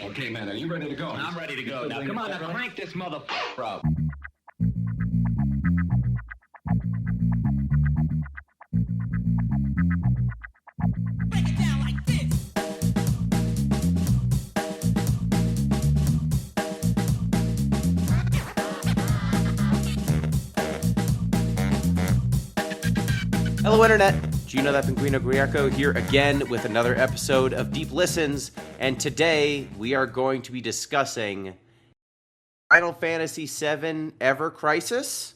Okay, man, are you ready to go? I'm ready to go. Now, come on, now crank this motherfucker up. Break it down like this. Hello, Internet. Gino, that Pinguino Guillerco here again with another episode of Deep Listens, and today we are going to be discussing Final Fantasy VII Ever Crisis,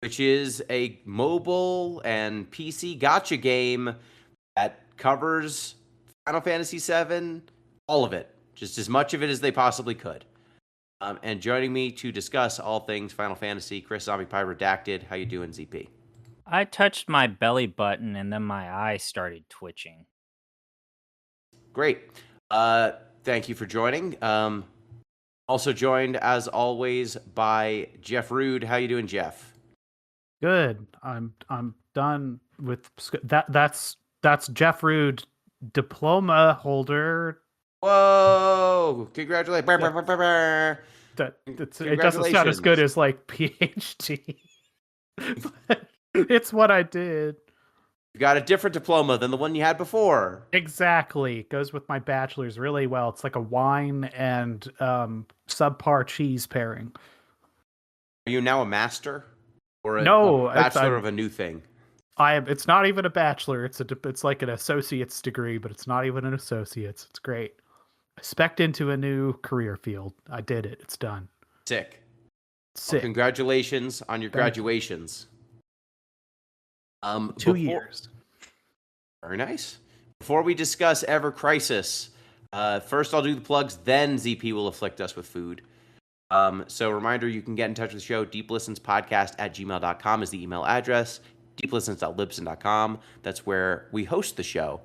which is a mobile and PC gacha game that covers Final Fantasy VII, all of it, just as much of it as they possibly could. And joining me to discuss all things Final Fantasy, Chris ZombiePie Redacted. How you doing, ZP? I touched my belly button and then my eye started twitching. Great. Thank you for joining. Also joined, as always, by Jeff Rude. How you doing, Jeff? Good. I'm done with that. That's Jeff Rude, diploma holder. Whoa! Congratulations. It doesn't sound as good as like PhD. But it's what I did. You got a different diploma than the one you had before. Exactly. Goes with my bachelor's really well. It's like a wine and subpar cheese pairing. Are you now a master? Or a bachelor of a new thing? It's not even a bachelor. It's like an associate's degree, but it's not even an associate's. It's great. I spec'd into a new career field. I did it. It's done. Sick. Sick. Well, congratulations on your graduations. 2 years. Very nice. Before we discuss Ever Crisis, first I'll do the plugs, then ZP will afflict us with food. So reminder, you can get in touch with the show. deeplistenspodcast@gmail.com is the email address. deeplistens.libsyn.com, that's where we host the show.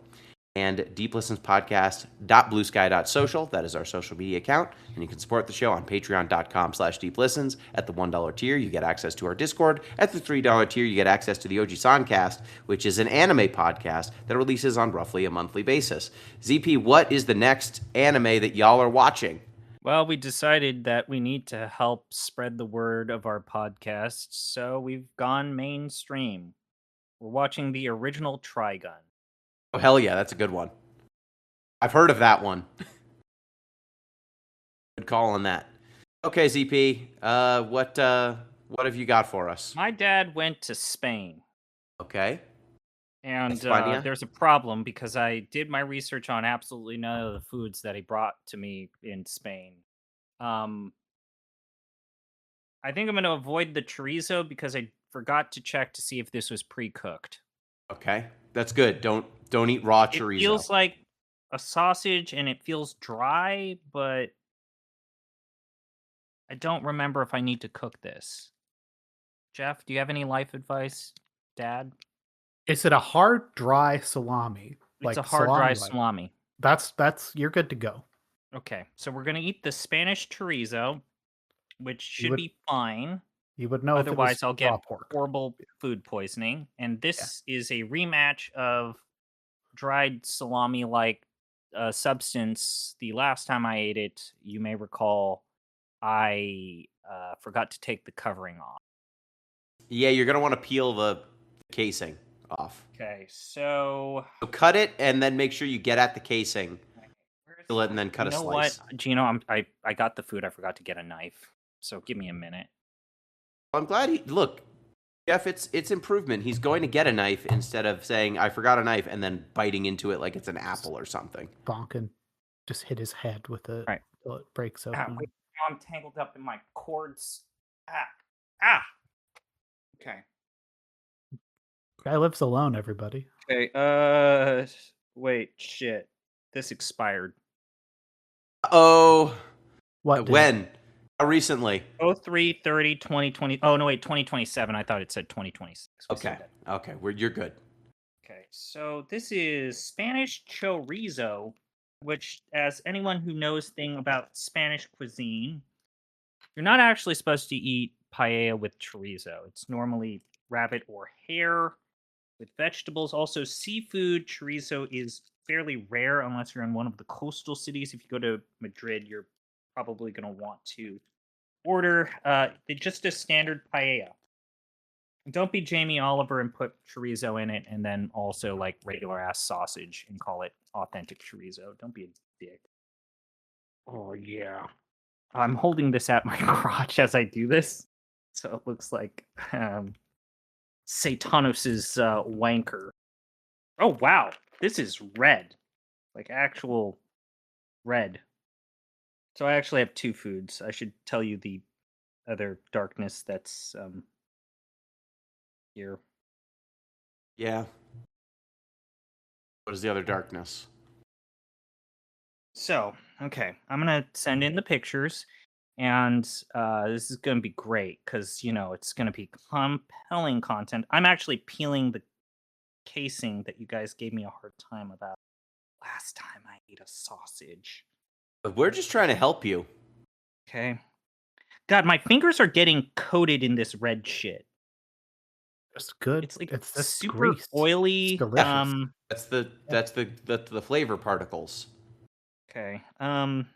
And deeplistenspodcast.bluesky.social, that is our social media account. And you can support the show on patreon.com/deeplistens. At the $1 tier, you get access to our Discord. At the $3 tier, you get access to the OG Soncast, which is an anime podcast that releases on roughly a monthly basis. ZP, what is the next anime that y'all are watching? Well, we decided that we need to help spread the word of our podcast, so we've gone mainstream. We're watching the original Trigun. Oh, hell yeah, that's a good one. I've heard of that one. Good call on that. Okay, ZP, what have you got for us? My dad went to Spain. Okay. And España? there's a problem because I did my research on absolutely none of the foods that he brought to me in Spain. I think I'm going to avoid the chorizo because I forgot to check to see if this was pre-cooked. Okay, that's good. Don't eat raw chorizo. It feels like a sausage and it feels dry, but I don't remember if I need to cook this. Jeff, do you have any life advice, Dad? Is it a hard, dry salami? It's a hard, dry salami. That's you're good to go. Okay, so we're gonna eat the Spanish chorizo, which should be fine. You would know. Otherwise, I'll get pork. horrible food poisoning. And this is a rematch of dried salami-like substance. The last time I ate it, you may recall, I forgot to take the covering off. Yeah, you're gonna want to peel the casing off. Okay, so cut it and then make sure you get at the casing. Peel it and then cut a slice. What, Gino? I got the food. I forgot to get a knife. So give me a minute. I'm glad look, Jeff, it's improvement. He's going to get a knife instead of saying, I forgot a knife, and then biting into it like it's an apple or something. Bonkin. Just hit his head with it until it breaks open. Wait, now I'm tangled up in my cords. Ah! Okay. Guy lives alone, everybody. Okay, wait, shit. This expired. Oh. What? When? How recently? 03/30/2020. Oh, no, wait, 2027. I thought it said 2026. Okay, you're good. Okay, so this is Spanish chorizo, which, as anyone who knows thing about Spanish cuisine, you're not actually supposed to eat paella with chorizo. It's normally rabbit or hare with vegetables. Also, seafood chorizo is fairly rare unless you're in one of the coastal cities. If you go to Madrid, you're probably going to want to order just a standard paella. Don't be Jamie Oliver and put chorizo in it and then also like regular ass sausage and call it authentic chorizo. Don't be a dick. Oh, yeah. I'm holding this at my crotch as I do this. So it looks like Satanos's wanker. Oh, wow. This is red. Like actual red. So I actually have two foods. I should tell you the other darkness that's here. Yeah. What is the other darkness? So, okay, I'm gonna send in the pictures, and this is gonna be great because it's gonna be compelling content. I'm actually peeling the casing that you guys gave me a hard time about last time I ate a sausage. But we're just trying to help you. Okay. God, my fingers are getting coated in this red shit. It's good. It's like that's super grease. oily. It's delicious. That's the flavor particles. Okay. So I'm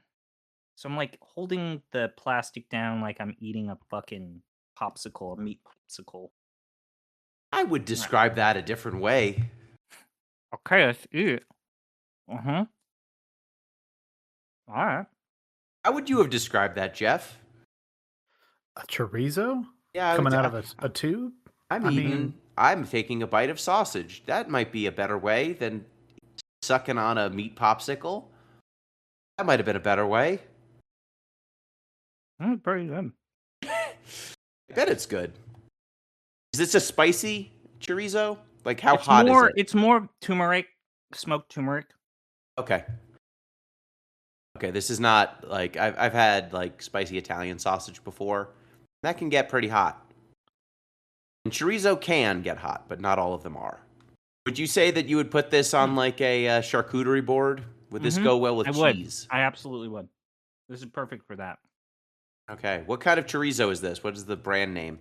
like holding the plastic down like I'm eating a fucking popsicle, a meat popsicle. I would describe that a different way. Okay, let's eat it. Uh-huh. All right. How would you have described that, Jeff? A chorizo Yeah, coming out of a tube. I'm taking a bite of sausage. That might be a better way than sucking on a meat popsicle. That might have been a better way. Pretty good. I bet it's good. Is this a spicy chorizo? Like how hot is it? It's more turmeric, smoked turmeric. Okay. Okay, this is not like I've had like spicy Italian sausage before. That can get pretty hot. And chorizo can get hot, but not all of them are. Would you say that you would put this on like a charcuterie board? Would this go well with cheese? I absolutely would. This is perfect for that. Okay. What kind of chorizo is this? What is the brand name?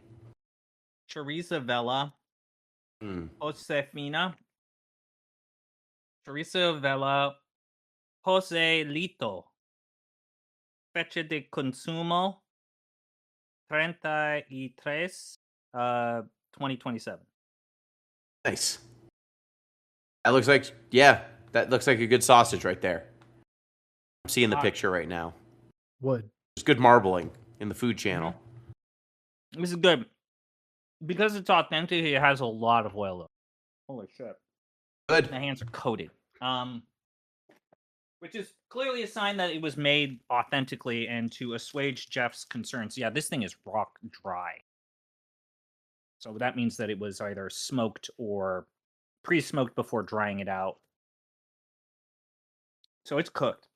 Chorizo Vella. Josefina. Chorizo Vella. Jose Lito. Fecha de consumo. 33. 2027. Nice. That looks like, that looks like a good sausage right there. I'm seeing the picture right now. Wood. There's good marbling in the food channel. This is good. Because it's authentic, it has a lot of oil. Holy shit. Good. My hands are coated. Which is clearly a sign that it was made authentically and to assuage Jeff's concerns. Yeah, this thing is rock dry. So that means that it was either smoked or pre-smoked before drying it out. So it's cooked.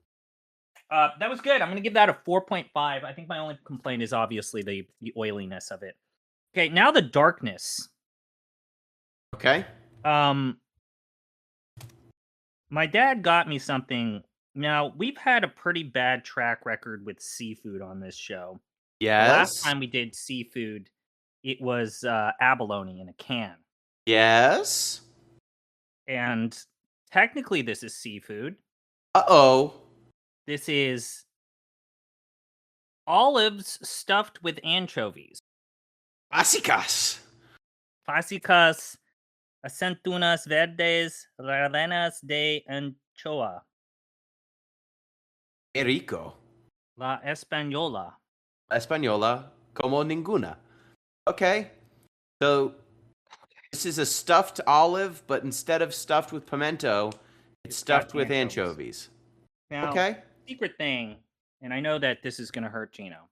That was good. I'm going to give that a 4.5. I think my only complaint is obviously the oiliness of it. Okay, now the darkness. Okay. My dad got me something. Now, we've had a pretty bad track record with seafood on this show. Yes. Last time we did seafood, it was abalone in a can. Yes. And technically this is seafood. Uh-oh. This is olives stuffed with anchovies. Pasicas. Pasicas, aceitunas verdes, rellenas de anchoa. Qué rico. La española. Española como ninguna. Okay. So this is a stuffed olive, but instead of stuffed with pimento, it's stuffed with anchovies. Now, okay. Secret thing, and I know that this is going to hurt Gino.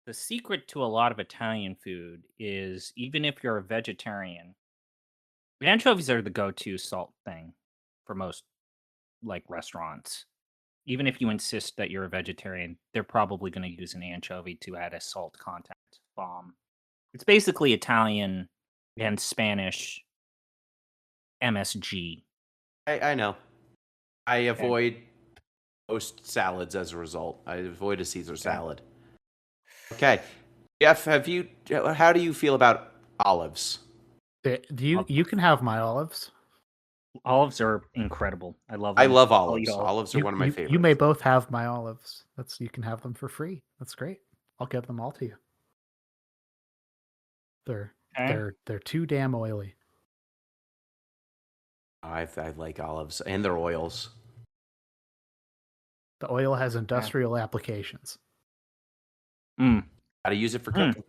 The secret to a lot of Italian food is even if you're a vegetarian, anchovies are the go-to salt thing for most like restaurants. Even if you insist that you're a vegetarian, they're probably going to use an anchovy to add a salt content bomb. It's basically Italian and Spanish MSG. I know. I avoid most salads as a result. I avoid a Caesar salad. Okay. Jeff, how do you feel about olives? You can have my olives. Olives are incredible. I love I them. love I'll eat olives. olives. Olives are one of my favorites. You may both have my olives. You can have them for free. That's great. I'll give them all to you. They're Okay. they're too damn oily. I like olives and their oils. The oil has industrial applications. Mm. Got to use it for Mm. cooking.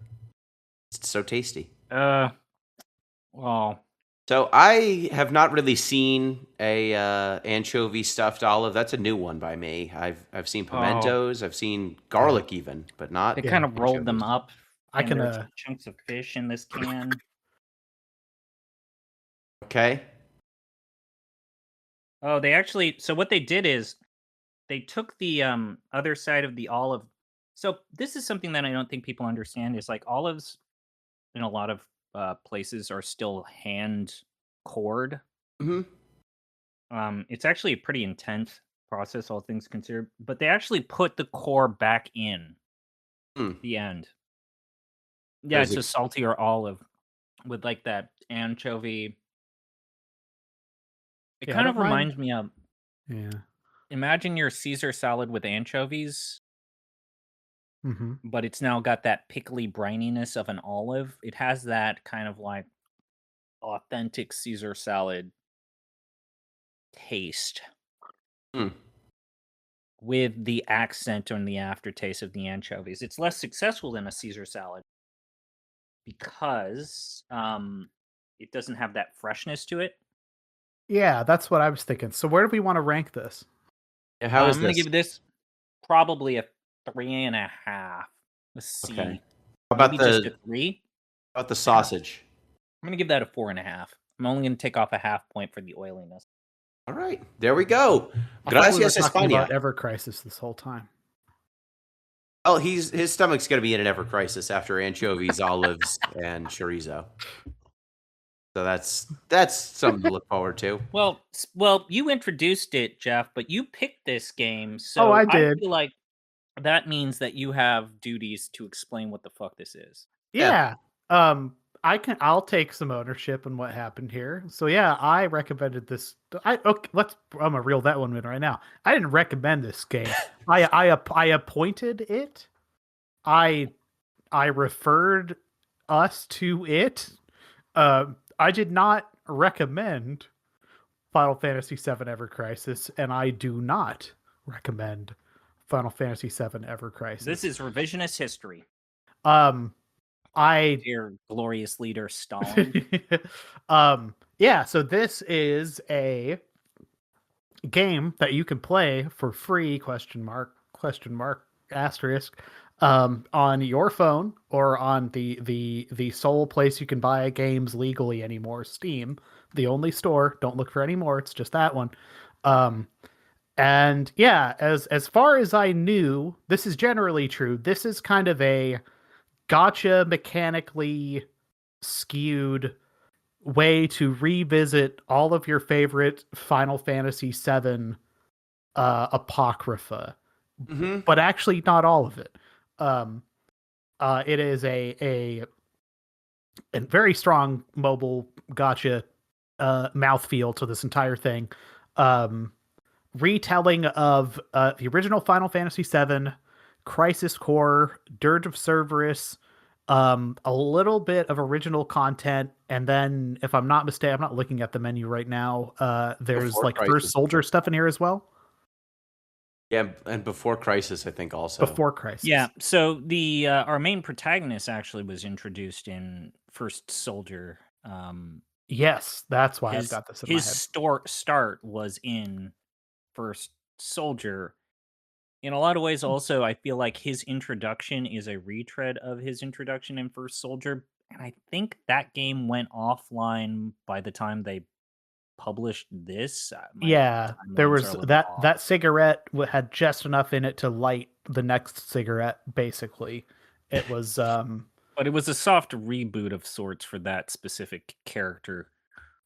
It's so tasty. Well, So I have not really seen a anchovy stuffed olive. That's a new one by me. I've seen pimentos. I've seen garlic even, but not. they kind of rolled them anchovies. up. I and can there's chunks of fish in this can. Okay. Oh, they actually. So what they did is they took the other side of the olive. So this is something that I don't think people understand. Is like olives in a lot of places are still hand cored. Hmm. It's actually a pretty intense process, all things considered. But they actually put the core back in Hmm. the end. Yeah, Is it's a saltier olive with like that anchovy. It Yeah, I kind of don't mind- reminds me of. Yeah. Imagine your Caesar salad with anchovies, Mm-hmm. but it's now got that pickly brininess of an olive. It has that kind of like authentic Caesar salad taste Hmm. with the accent and the aftertaste of the anchovies. It's less successful than a Caesar salad because it doesn't have that freshness to it. Yeah, that's what I was thinking. So where do we want to rank this? Yeah, how is I'm going to this? give this probably a 3.5. Let's see. Okay. How about Maybe just a the 3. sausage? I'm going to give that a 4.5. I'm only going to take off a half point for the oiliness. All right, there we go. I thought we were Gracias, talking España. about Ever Crisis this whole time. Well, his stomach's going to be in an ever crisis after anchovies, olives, and chorizo. So that's something to look forward to. Well, you introduced it, Jeff, but you picked this game, so Oh, I did. feel like that means that you have duties to explain what the fuck this is. Yeah. I'll take some ownership in what happened here. So yeah, I recommended this. I'm gonna reel that one in right now. I didn't recommend this game. I appointed it. I referred us to it. I did not recommend Final Fantasy VII Ever Crisis, and I do not recommend Final Fantasy VII Ever Crisis. This is revisionist history. Dear glorious leader Stalin. Yeah, so this is a game that you can play for free, question mark asterisk, on your phone or on the sole place you can buy games legally anymore, Steam, the only store. Don't look for any more, it's just that one. And yeah, as far as I knew, this is generally true. This is kind of a gotcha mechanically skewed way to revisit all of your favorite Final Fantasy VII apocrypha, but actually not all of it. It is a very strong mobile gotcha mouthfeel to this entire thing. Retelling of the original Final Fantasy VII, Crisis Core, Dirge of Cerberus, a little bit of original content, and then, if I'm not mistaken, I'm not looking at the menu right now. There's Before like Crisis. First Soldier stuff in here as well. Yeah, and before Crisis, I think also. Before Crisis. Yeah, so the our main protagonist actually was introduced in First Soldier. Yes, that's why his I've got this in my head. start was in First Soldier. In a lot of ways, also, I feel like his introduction is a retread of his introduction in First Soldier, and I think that game went offline by the time they published this. Yeah, there timelines was are a little that off. that cigarette had just enough in it to light the next cigarette. Basically, it was But it was a soft reboot of sorts for that specific character,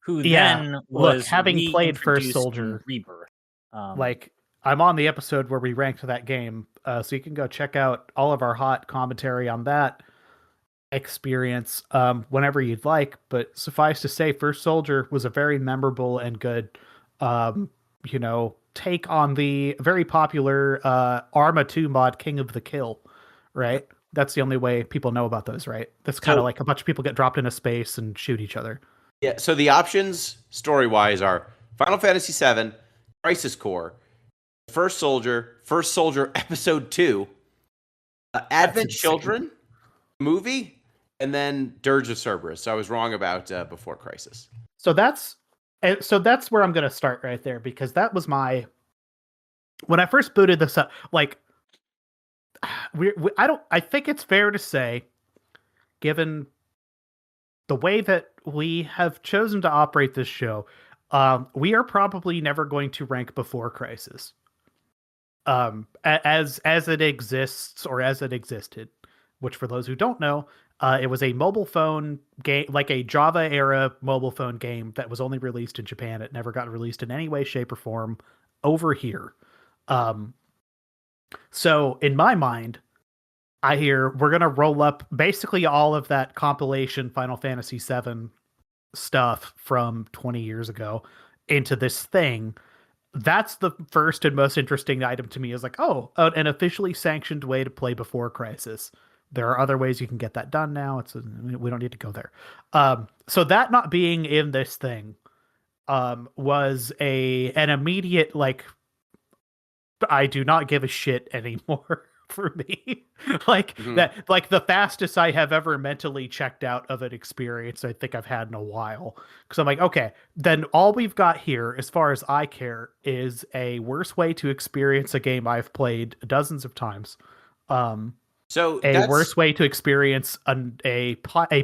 who Yeah, then look, was having played First reintroduced in Soldier, Rebirth. like, I'm on the episode where we ranked that game, so you can go check out all of our hot commentary on that. experience whenever you'd like. But suffice to say, First Soldier was a very memorable and good, um, take on the very popular Arma 2 mod, King of the Kill, right? That's the only way people know about those, right? That's kind of So like a bunch of people get dropped into space and shoot each other. yeah, so the options story wise are Final Fantasy VII, Crisis Core, First Soldier Episode 2, Advent insane. Children movie, and then Dirge of Cerberus. So I was wrong about Before Crisis. So that's where I'm gonna start right there, because that was when I first booted this up. Like, I think it's fair to say, given the way that we have chosen to operate this show, we are probably never going to rank Before Crisis, as it exists or as it existed. Which, for those who don't know, it was a mobile phone game, like a Java era mobile phone game that was only released in Japan. It never got released in any way, shape, or form over here. So in my mind, I hear we're going to roll up basically all of that compilation Final Fantasy VII stuff from 20 years ago into this thing. That's the first and most interesting item to me, is like, oh, an officially sanctioned way to play Before Crisis. There are other ways you can get that done now. We don't need to go there. So that not being in this thing was an immediate, like, I do not give a shit anymore for me. That, like, the fastest I have ever mentally checked out of an experience I think I've had in a while. Because I'm like, okay, then all we've got here, as far as I care, is a worse way to experience a game I've played dozens of times. So A worse way to experience a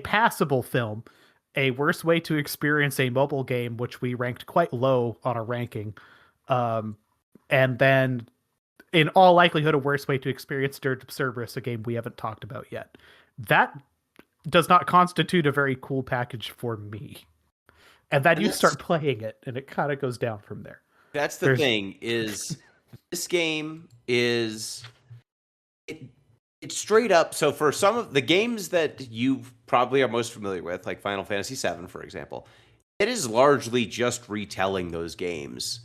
passable film, a worse way to experience a mobile game, which we ranked quite low on our ranking, and then, in all likelihood, a worse way to experience Dirge of Cerberus, a game we haven't talked about yet. That does not constitute a very cool package for me. And then you start playing it, and it kind of goes down from there. That's the thing, is this game is... It's straight up. So for some of the games that you probably are most familiar with, like Final Fantasy VII, for example, it is largely just retelling those games,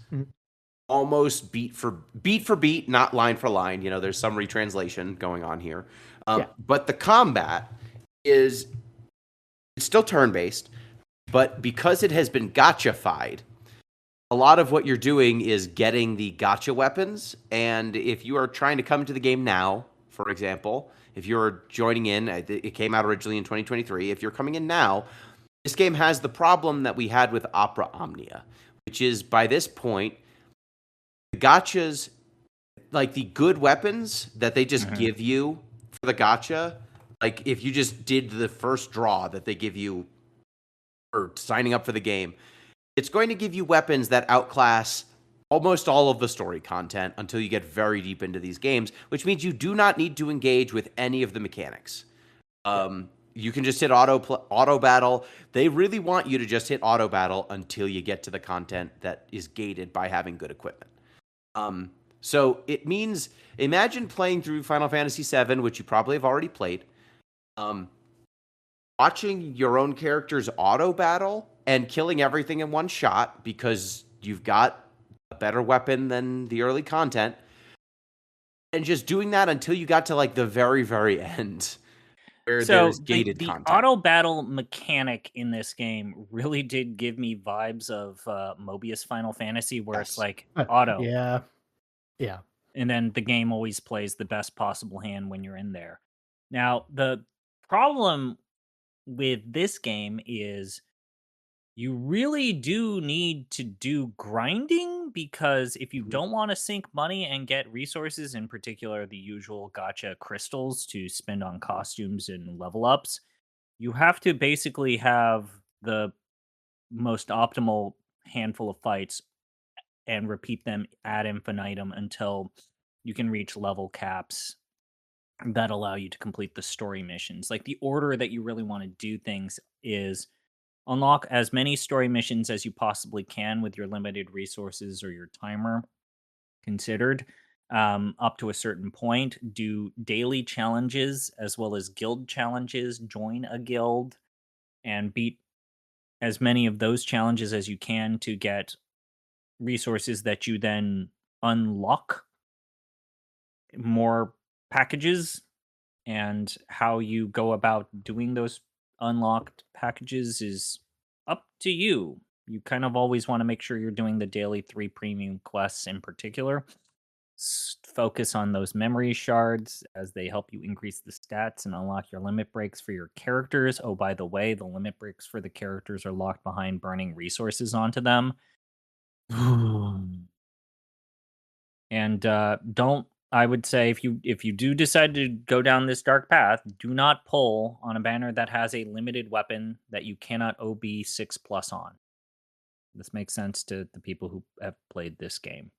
almost beat for beat, not line for line. There's some retranslation going on here, but the combat it's still turn-based, but because it has been gacha-fied, a lot of what you're doing is getting the gacha weapons. And if you are trying to come to the game now, for example, if you're joining in, it came out originally in 2023. If you're coming in now, this game has the problem that we had with Opera Omnia, which is, by this point, the gachas, like the good weapons that they just give you for the gacha, like if you just did the first draw that they give you for signing up for the game, it's going to give you weapons that outclass almost all of the story content until you get very deep into these games, which means you do not need to engage with any of the mechanics. You can just hit auto battle. They really want you to just hit auto battle until you get to the content that is gated by having good equipment. So it means, imagine playing through Final Fantasy VII, which you probably have already played, watching your own character's auto battle and killing everything in one shot because you've got a better weapon than the early content, and just doing that until you got to like the very, very end where there's gated content. The auto battle mechanic in this game really did give me vibes of Mobius Final Fantasy, where it's like auto. Yeah. And then the game always plays the best possible hand when you're in there. Now, the problem with this game is you really do need to do grinding, because if you don't want to sink money and get resources, in particular the usual gacha crystals to spend on costumes and level ups, you have to basically have the most optimal handful of fights and repeat them ad infinitum until you can reach level caps that allow you to complete the story missions. Like, the order that you really want to do things is unlock as many story missions as you possibly can with your limited resources or your timer considered. up to a certain point, do daily challenges as well as guild challenges, join a guild, and beat as many of those challenges as you can to get resources that you then unlock more packages. And how you go about doing those unlocked packages is up to you. You kind of always want to make sure you're doing the daily 3 premium quests in particular. Focus on those memory shards as they help you increase the stats and unlock your limit breaks for your characters. Oh, by the way, the limit breaks for the characters are locked behind burning resources onto them. And I would say if you do decide to go down this dark path, do not pull on a banner that has a limited weapon that you cannot OB 6+ on. This makes sense to the people who have played this game.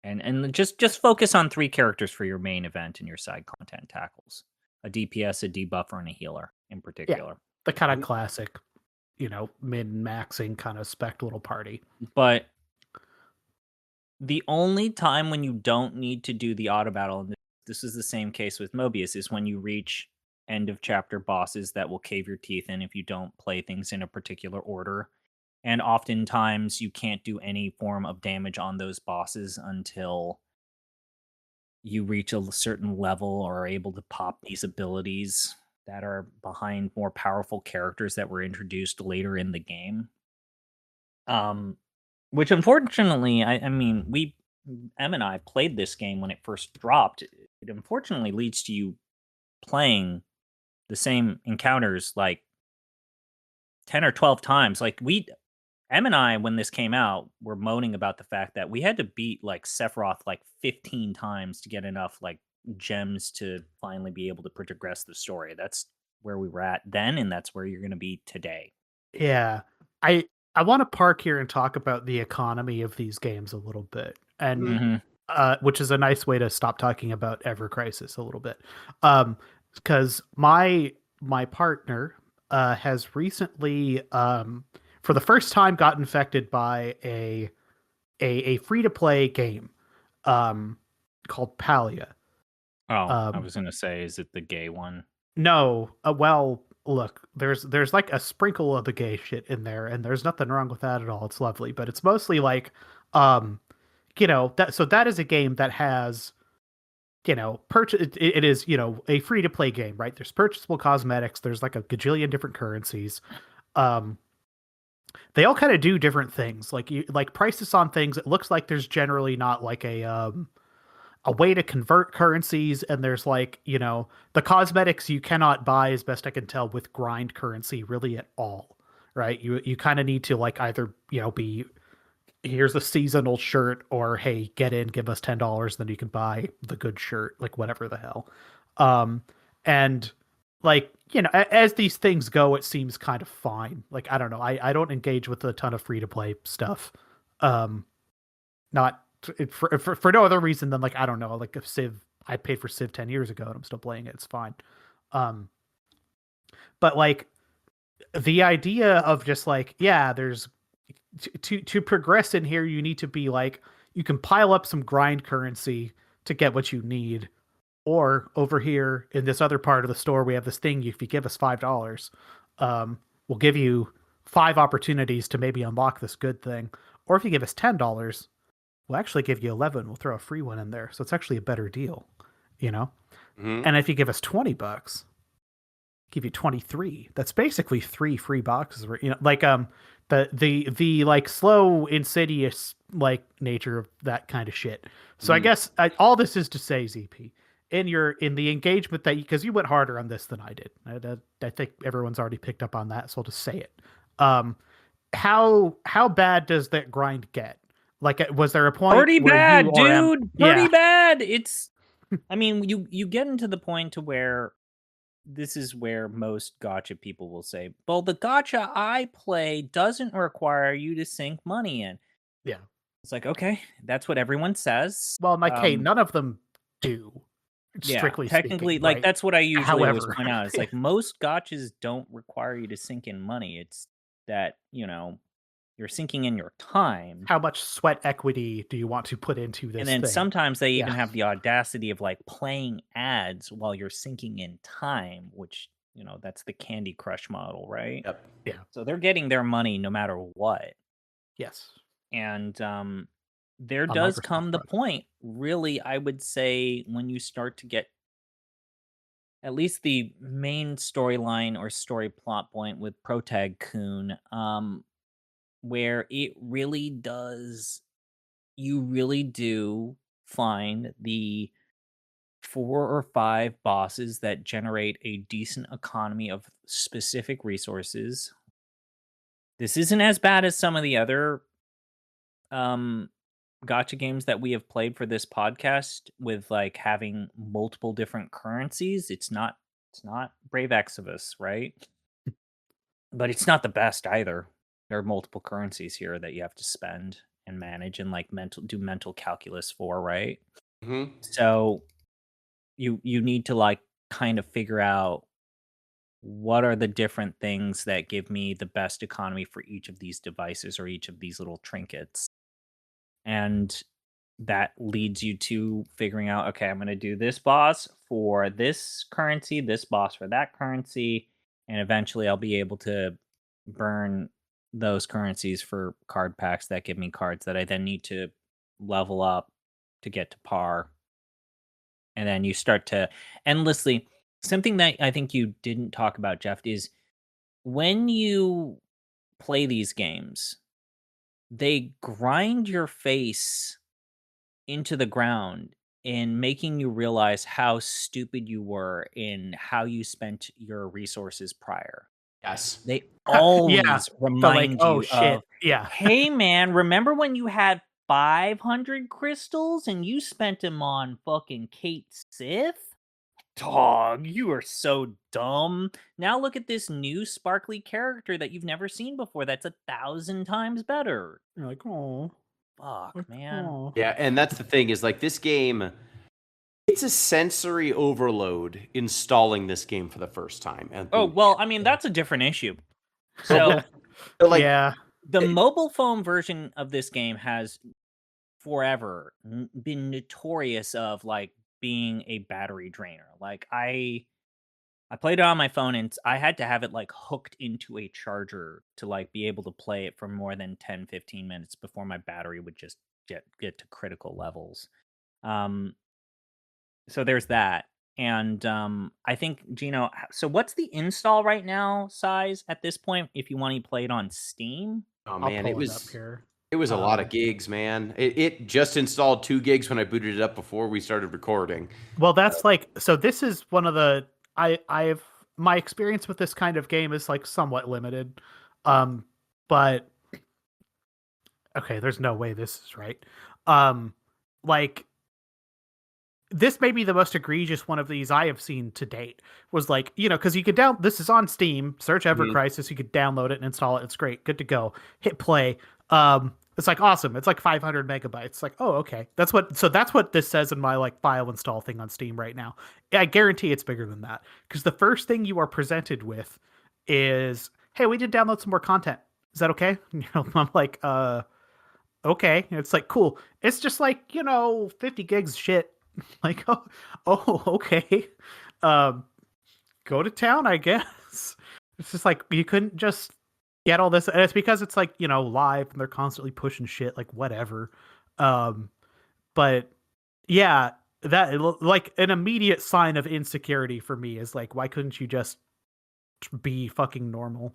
And just focus on 3 characters for your main event and your side content tackles. A DPS, a debuffer, and a healer in particular. The kind of classic, min-maxing kind of spec little party. But the only time when you don't need to do the auto battle, and this is the same case with Mobius, is when you reach end of chapter bosses that will cave your teeth in if you don't play things in a particular order. And oftentimes you can't do any form of damage on those bosses until you reach a certain level or are able to pop these abilities that are behind more powerful characters that were introduced later in the game. Which unfortunately, I mean, Em and I played this game when it first dropped. It unfortunately leads to you playing the same encounters like 10 or 12 times. Like Em and I, when this came out, were moaning about the fact that we had to beat like Sephiroth like 15 times to get enough like gems to finally be able to progress the story. That's where we were at then, and that's where you're going to be today. Yeah. I want to park here and talk about the economy of these games a little bit, and which is a nice way to stop talking about Ever Crisis a little bit, because my partner has recently, for the first time, got infected by a free to play game called Palia. I was gonna say, is it the gay one? No, well, look, there's like a sprinkle of the gay shit in there, and there's nothing wrong with that at all. It's lovely, but it's mostly like, that is a game that has, purchase. It is, a free to play game, right? There's purchasable cosmetics. There's like a gajillion different currencies. They all kind of do different things. Like prices on things. It looks like there's generally not like a way to convert currencies, and there's like, the cosmetics you cannot buy, as best I can tell, with grind currency really at all, right? You kind of need to like either, be, here's a seasonal shirt, or hey, get in, give us $10, then you can buy the good shirt, like whatever the hell. And like, as these things go, it seems kind of fine. Like, I don't know. I don't engage with a ton of free to play stuff. Not for no other reason than like, I don't know, like if Civ, I paid for Civ 10 years ago and I'm still playing it. It's fine. But like the idea of just like, yeah, there's to progress in here, you need to be like, you can pile up some grind currency to get what you need. Or over here in this other part of the store, we have this thing. If you give us $5, we'll give you 5 opportunities to maybe unlock this good thing. Or if you give us $10, we'll actually give you 11. We'll throw a free one in there. So it's actually a better deal, Mm-hmm. And if you give us $20, give you 23. That's basically 3 free boxes. Like the like slow, insidious like nature of that kind of shit. So I guess all this is to say, ZP, in the engagement that, because you went harder on this than I did. I think everyone's already picked up on that, so I'll just say it. How bad does that grind get? Like, was there a point? Pretty bad, dude. Pretty Yeah. bad. It's, I mean, you get into the point to where this is where most gacha people will say, well, the gacha I play doesn't require you to sink money in. Yeah. It's like, okay, that's what everyone says. Well, like, hey, none of them do. Strictly technically, speaking, like right? that's what I usually always However. point out. It's like most gachas don't require you to sink in money. It's that, you're sinking in your time. How much sweat equity do you want to put into this And then thing? sometimes they even Yeah. have the audacity of like playing ads while you're sinking in time, which, that's the Candy Crush model, right? Yep. Yeah. So they're getting their money no matter what. Yes. And there On does Microsoft come the front. point, really, I would say, when you start to get at least the main storyline or story plot point with Protag Kun, where it really does, you really do find the 4 or 5 bosses that generate a decent economy of specific resources. This isn't as bad as some of the other gacha games that we have played for this podcast with like having multiple different currencies. It's not Brave Exodus, right? But it's not the best either. There are multiple currencies here that you have to spend and manage and like do mental calculus for, right? Mm-hmm. So you need to like kind of figure out what are the different things that give me the best economy for each of these devices or each of these little trinkets. And that leads you to figuring out, okay, I'm going to do this boss for this currency, this boss for that currency, and eventually I'll be able to burn those currencies for card packs that give me cards that I then need to level up to get to par. And then you start to endlessly. Something that I think you didn't talk about, Jeff, is when you play these games, they grind your face into the ground in making you realize how stupid you were in how you spent your resources prior. Yes. They always So remind like, oh you shit. of, Yeah. hey man, remember when you had 500 crystals and you spent them on fucking Kate Sith? Dog, you are so dumb. Now look at this new sparkly character that you've never seen before that's 1,000 times better. You're like, oh. Fuck, man. Yeah, and that's the thing is like this game, it's a sensory overload installing this game for the first time. And Oh, well, I mean, that's a different issue. So, like, yeah. the mobile phone version of this game has forever been notorious of like being a battery drainer. Like I played it on my phone and I had to have it like hooked into a charger to like be able to play it for more than 10-15 minutes before my battery would just get to critical levels. So there's that. And I think, Gino, so what's the install right now size at this point if you want to play it on Steam? oh I'll man, pull it up was here. it was a lot of gigs, man. It just installed 2 gigs when I booted it up before we started recording. Well, that's like, so this is one of the I've my experience with this kind of game is like somewhat limited. But okay, there's no way this is right. Like this may be the most egregious one of these I have seen to date. Was like, because you could this is on Steam, search Ever Crisis, you could download it and install it. It's great, good to go. Hit play. It's like awesome. It's like 500 megabytes. Like, oh, okay. That's what this says in my like file install thing on Steam right now. I guarantee it's bigger than that because the first thing you are presented with is, hey, we did download some more content. Is that okay? I'm like, okay. And it's like, cool. It's just like, 50 gigs shit. Like, oh, okay. Go to town, I guess. It's just like you couldn't just get all this, and it's because it's like live and they're constantly pushing shit, like whatever. But yeah, that like an immediate sign of insecurity for me is like, why couldn't you just be fucking normal?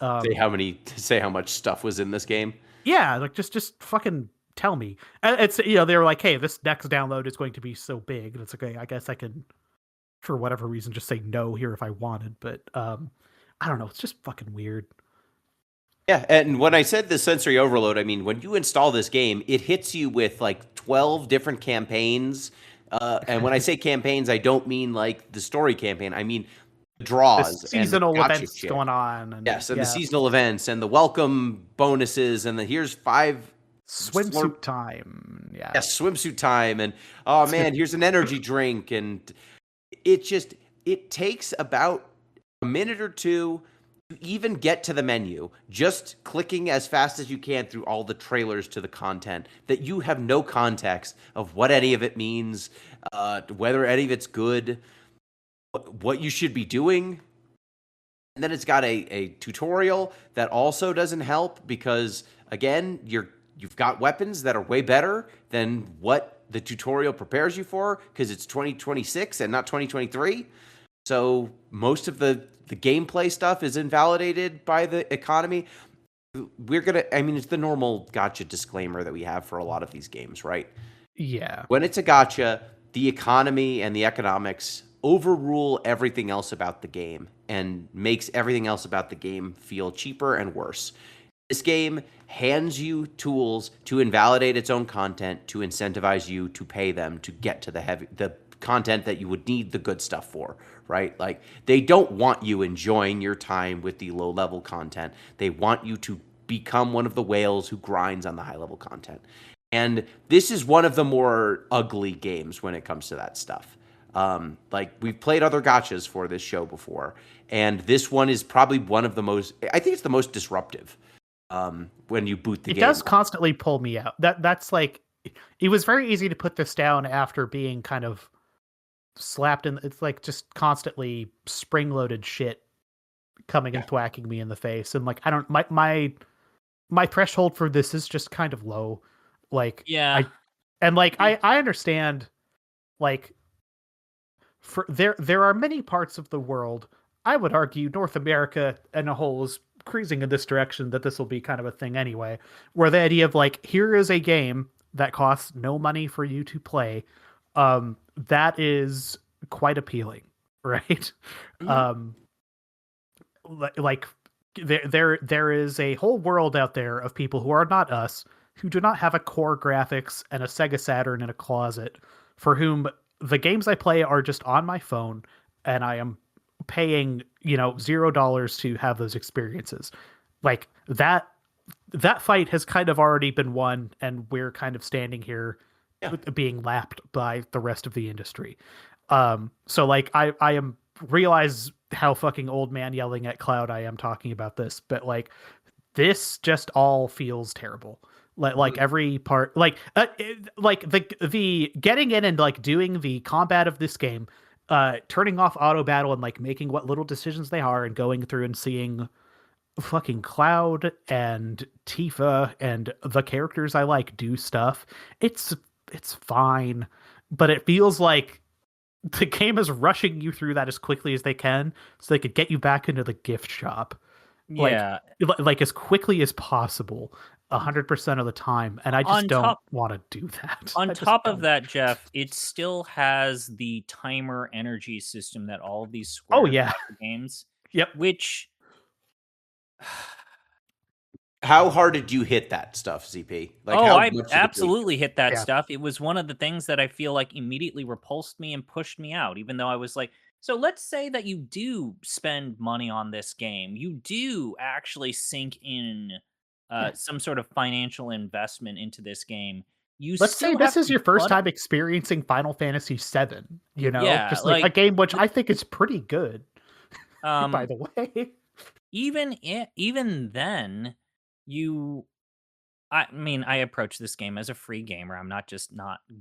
Say how much stuff was in this game. Yeah, like just fucking tell me. It's they were like, hey, this next download is going to be so big, and it's okay. I guess I can, for whatever reason, just say no here if I wanted. But I don't know. It's just fucking weird. Yeah, and when I said the sensory overload, I mean when you install this game, it hits you with like 12 different campaigns. And when I say campaigns, I don't mean like the story campaign. I mean draws, the seasonal and the gotcha events shit going on. And, yes, and the seasonal events and the welcome bonuses, and here's 5 swimsuit time. Yeah. Yes, swimsuit time, and oh man, here's an energy drink, and it takes about a minute or two even get to the menu, just clicking as fast as you can through all the trailers to the content, that you have no context of what any of it means, whether any of it's good, what you should be doing. And then it's got a tutorial that also doesn't help because, again, you've got weapons that are way better than what the tutorial prepares you for because it's 2026 and not 2023. So most of the gameplay stuff is invalidated by the economy. It's the normal gotcha disclaimer that we have for a lot of these games, right? Yeah. When it's a gotcha, the economy and the economics overrule everything else about the game and makes everything else about the game feel cheaper and worse. This game hands you tools to invalidate its own content, to incentivize you to pay them to get to the content that you would need the good stuff for, right? Like, they don't want you enjoying your time with the low-level content. They want you to become one of the whales who grinds on the high-level content. And this is one of the more ugly games when it comes to that stuff. We've played other gotchas for this show before, and this one is probably one of the most, I think it's the most disruptive when you boot the game. It does constantly pull me out. That's like, it was very easy to put this down after being kind of slapped in. It's like just constantly spring-loaded shit coming and thwacking me in the face. And like, I don't, my threshold for this is just kind of low. Like, Yeah. I understand, like, for there are many parts of the world, I would argue North America and a whole is cruising in this direction, that this will be kind of a thing anyway, where the idea of like, here is a game that costs no money for you to play, that is quite appealing, right? Mm-hmm. There is a whole world out there of people who are not us, who do not have a core graphics and a Sega Saturn in a closet, for whom the games I play are just on my phone, and I am paying, $0 to have those experiences. Like, that fight has kind of already been won, and we're kind of standing here being lapped by the rest of the industry. So like, I am realize how fucking old man yelling at cloud I am talking about this, but like, this just all feels terrible. Like every part, like the getting in and like doing the combat of this game, turning off auto battle and like making what little decisions they are, and going through and seeing fucking Cloud and Tifa and the characters I like do stuff. It's fine, but it feels like the game is rushing you through that as quickly as they can so they could get you back into the gift shop. Yeah. Like as quickly as possible, 100% of the time, and I just don't want to do that. On top of that, Jeff, it still has the timer energy system that all of these Square games. Yep. Which, how hard did you hit that stuff, ZP? Like, I absolutely hit that stuff. It was one of the things that I feel like immediately repulsed me and pushed me out, even though I was like, so let's say that you do spend money on this game. You do actually sink in some sort of financial investment into this game. Let's say this is your first time experiencing Final Fantasy VII, just like a game which I think is pretty good, by the way. Even then, I approach this game as a free gamer. I'm not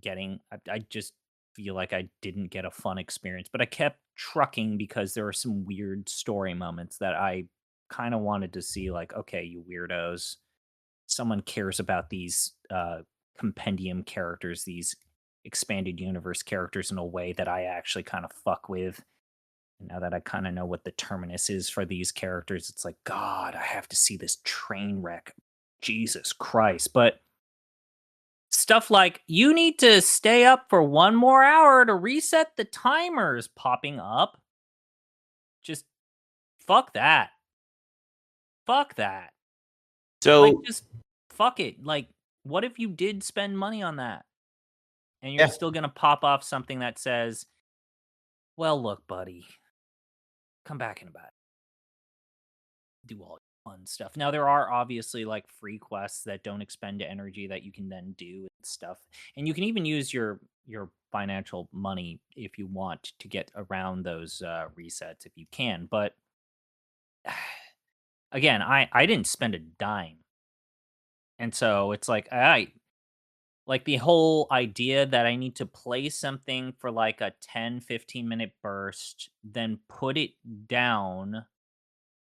getting, I just feel like I didn't get a fun experience, but I kept trucking because there were some weird story moments that I kind of wanted to see, like, okay, you weirdos, someone cares about these compendium characters, these expanded universe characters in a way that I actually kind of fuck with. And now that I kind of know what the terminus is for these characters, it's like, God, I have to see this train wreck. Jesus Christ. But stuff like, you need to stay up for 1 more hour to reset the timers popping up. Just fuck that. Fuck that. So, like, just fuck it. Like, what if you did spend money on that? And you're still going to pop off something that says, well, look, buddy, come back in about it. Do all fun stuff. Now, there are obviously like free quests that don't expend energy that you can then do and stuff. And you can even use your financial money if you want to get around those resets if you can. But again, I didn't spend a dime. And so it's like like the whole idea that I need to play something for like a 10-15 minute burst, then put it down,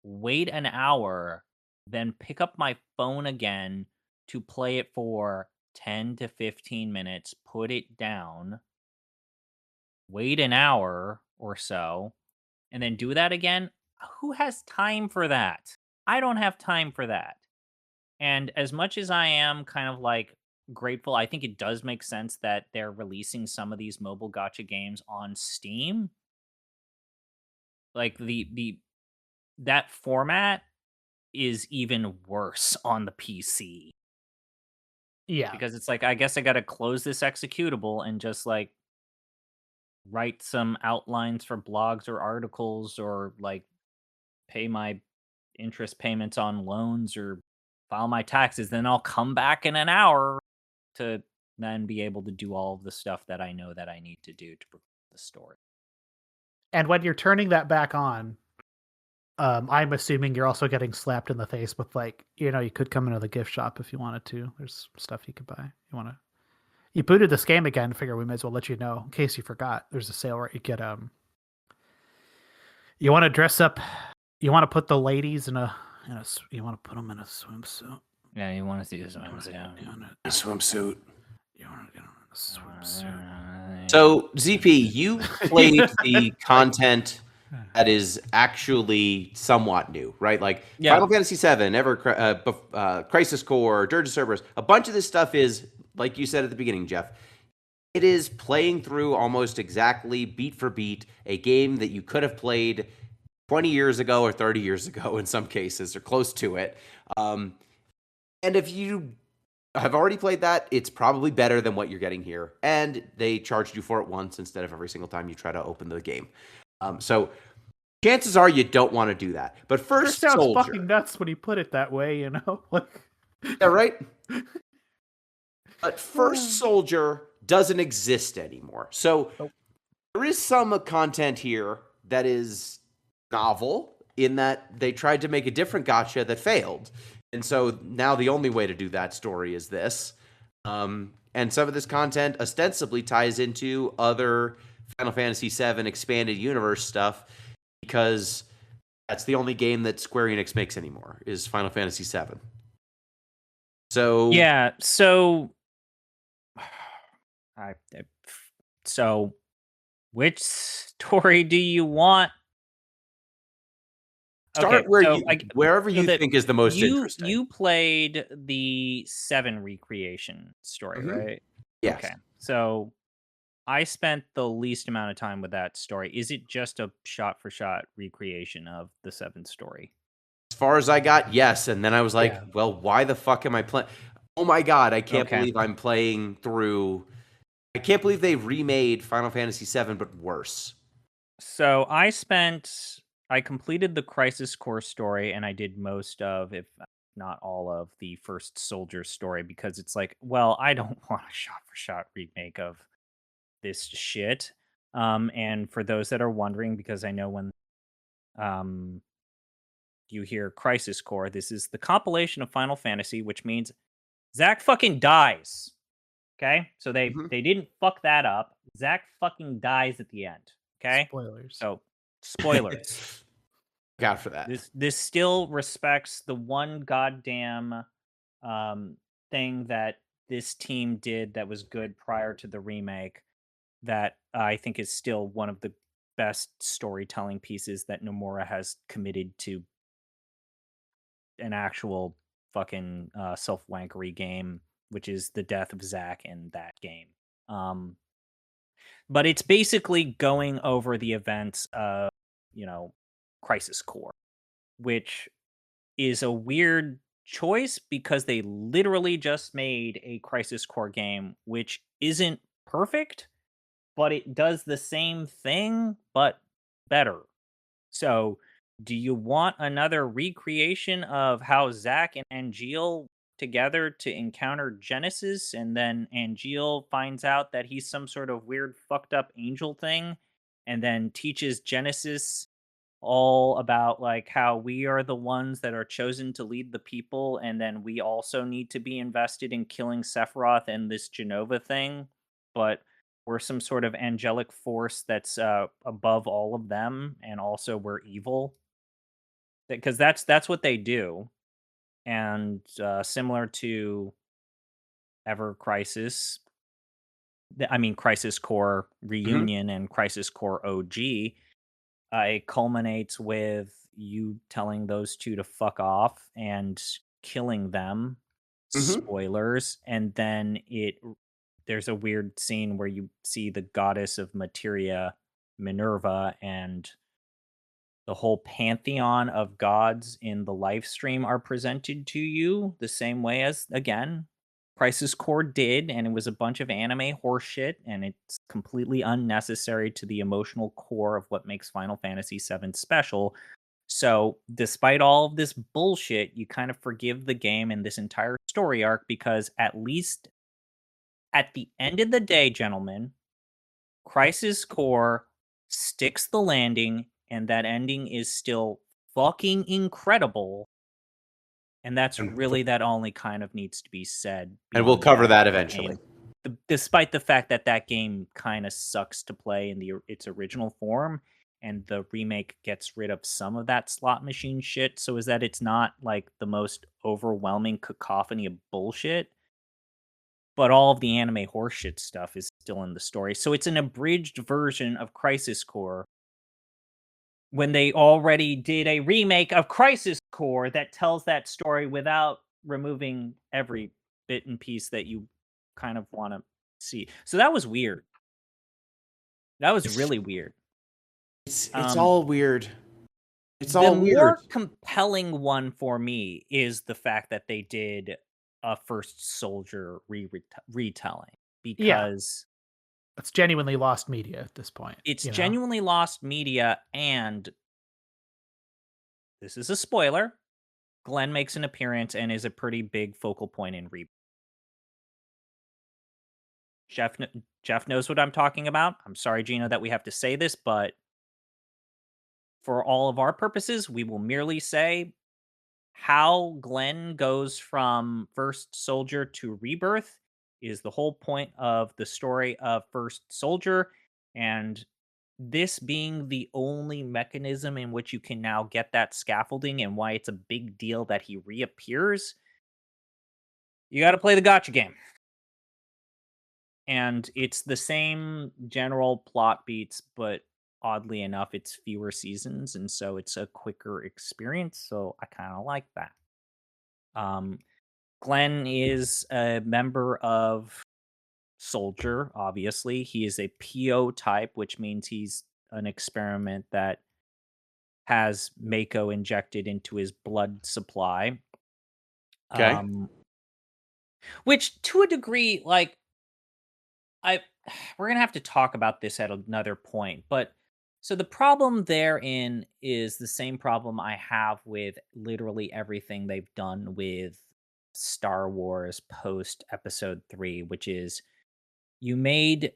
wait an hour, then pick up my phone again to play it for 10 to 15 minutes, put it down, wait an hour or so, and then do that again. Who has time for that? I don't have time for that. And as much as I am kind of like grateful, I think it does make sense that they're releasing some of these mobile gotcha games on Steam. Like the that format is even worse on the PC Yeah. because it's like I guess I got to close this executable and just like write some outlines for blogs or articles or like pay my interest payments on loans or file my taxes. Then I'll come back in an hour to then be able to do all of the stuff that I know that I need to do to prepare the story. And when you're turning that back on, I'm assuming you're also getting slapped in the face with like, you could come into the gift shop if you wanted to. There's stuff you could buy. You booted this game again. Figure we may as well let you know in case you forgot. There's a sale where you get you want to dress up. You want to put the ladies you want to put them in a swimsuit. Yeah, you want to see this one? A swimsuit. You want to get them in a swimsuit. So, ZP, you played the content that is actually somewhat new, right? Like Yeah. Final Fantasy VII, Crisis Core, Dirge of Cerberus. A bunch of this stuff is, like you said at the beginning, Jeff, it is playing through almost exactly beat for beat a game that you could have played 20 years ago or 30 years ago in some cases, or close to it. And if you have already played that, it's probably better than what you're getting here. And they charged you for it once instead of every single time you try to open the game. So chances are you don't want to do that. But It First sounds Soldier, fucking nuts when you put it that way, Like, yeah, right? But First Soldier doesn't exist anymore. So there is some content here that is novel in that they tried to make a different gacha that failed. And so now the only way to do that story is this. And some of this content ostensibly ties into other Final Fantasy VII expanded universe stuff because that's the only game that Square Enix makes anymore is Final Fantasy VII. So Yeah, so so which story do you want? start wherever you that think is the most interesting. You played the 7 recreation story, Mhm. right? Yes. Okay. So I spent the least amount of time with that story. Is it just a shot for shot recreation of the 7 story? As far as I got, yes. And then I was like, Yeah. well, why the fuck am I playing? Oh my God, I can't Okay. believe I'm playing through. I can't believe they remade Final Fantasy VII, but worse. So I completed the Crisis Core story and I did most of, if not all of, the First Soldier story because it's like, well, I don't want a shot for shot remake of this shit. And for those that are wondering, because I know when you hear Crisis Core, this is the compilation of Final Fantasy, which means Zack fucking dies. Okay? So they didn't fuck that up. Zack fucking dies at the end. Okay? Spoilers. So spoilers. God for that. This still respects the one goddamn thing that this team did that was good prior to the remake that I think is still one of the best storytelling pieces that Nomura has committed to an actual fucking self-wankery game, which is the death of Zack in that game. But it's basically going over the events of, Crisis Core, which is a weird choice because they literally just made a Crisis Core game, which isn't perfect, but it does the same thing, but better. So, do you want another recreation of how Zack and Angeal together to encounter Genesis, and then Angeal finds out that he's some sort of weird fucked up angel thing, and then teaches Genesis all about like how we are the ones that are chosen to lead the people, and then we also need to be invested in killing Sephiroth and this Genova thing, but we're some sort of angelic force that's above all of them, and also we're evil. Because that's what they do, and similar to Ever Crisis, I mean Crisis Core Hmm. Reunion and Crisis Core OG, it culminates with you telling those two to fuck off and killing them. Hmm. Spoilers, and then there's a weird scene where you see the goddess of materia, Minerva, and the whole pantheon of gods in the live stream are presented to you the same way as, again, Crisis Core did, and it was a bunch of anime horseshit, and it's completely unnecessary to the emotional core of what makes Final Fantasy VII special. So, despite all of this bullshit, you kind of forgive the game and this entire story arc because at least at the end of the day, gentlemen, Crisis Core sticks the landing, and that ending is still fucking incredible. And that's And, really that only kind of needs to be said and we'll beyond the cover fact that that eventually. despite the fact that that game kind of sucks to play in its original form, and the remake gets rid of some of that slot machine shit, so is that it's not like the most overwhelming cacophony of bullshit, but all of the anime horseshit stuff is still in the story. So it's an abridged version of Crisis Core when they already did a remake of Crisis Core that tells that story without removing every bit and piece that you kind of want to see. So that was weird. That was It's really weird. it's all weird. It's The all weird. more compelling one for me is the fact that they did a First Soldier retelling, Yeah, because it's genuinely lost media at this point. it's You know. genuinely lost media, and this is a spoiler. Glenn makes an appearance and is a pretty big focal point in Reboot. Jeff knows what I'm talking about. I'm sorry, Gino, that we have to say this, but for all of our purposes, we will merely say how Glenn goes from First Soldier to Rebirth is the whole point of the story of First Soldier, and this being the only mechanism in which you can now get that scaffolding and why it's a big deal that he reappears, you got to play the gotcha game. And it's the same general plot beats, but oddly enough, it's fewer seasons, and so it's a quicker experience. So I kind of like that. Um, Glenn is a member of Soldier, obviously. He is a PO type, which means he's an experiment that has Mako injected into his blood supply. Okay. Which to a degree, like, I we're gonna have to talk about this at another point, but so the problem therein is the same problem I have with literally everything they've done with Star Wars post Episode 3, which is you made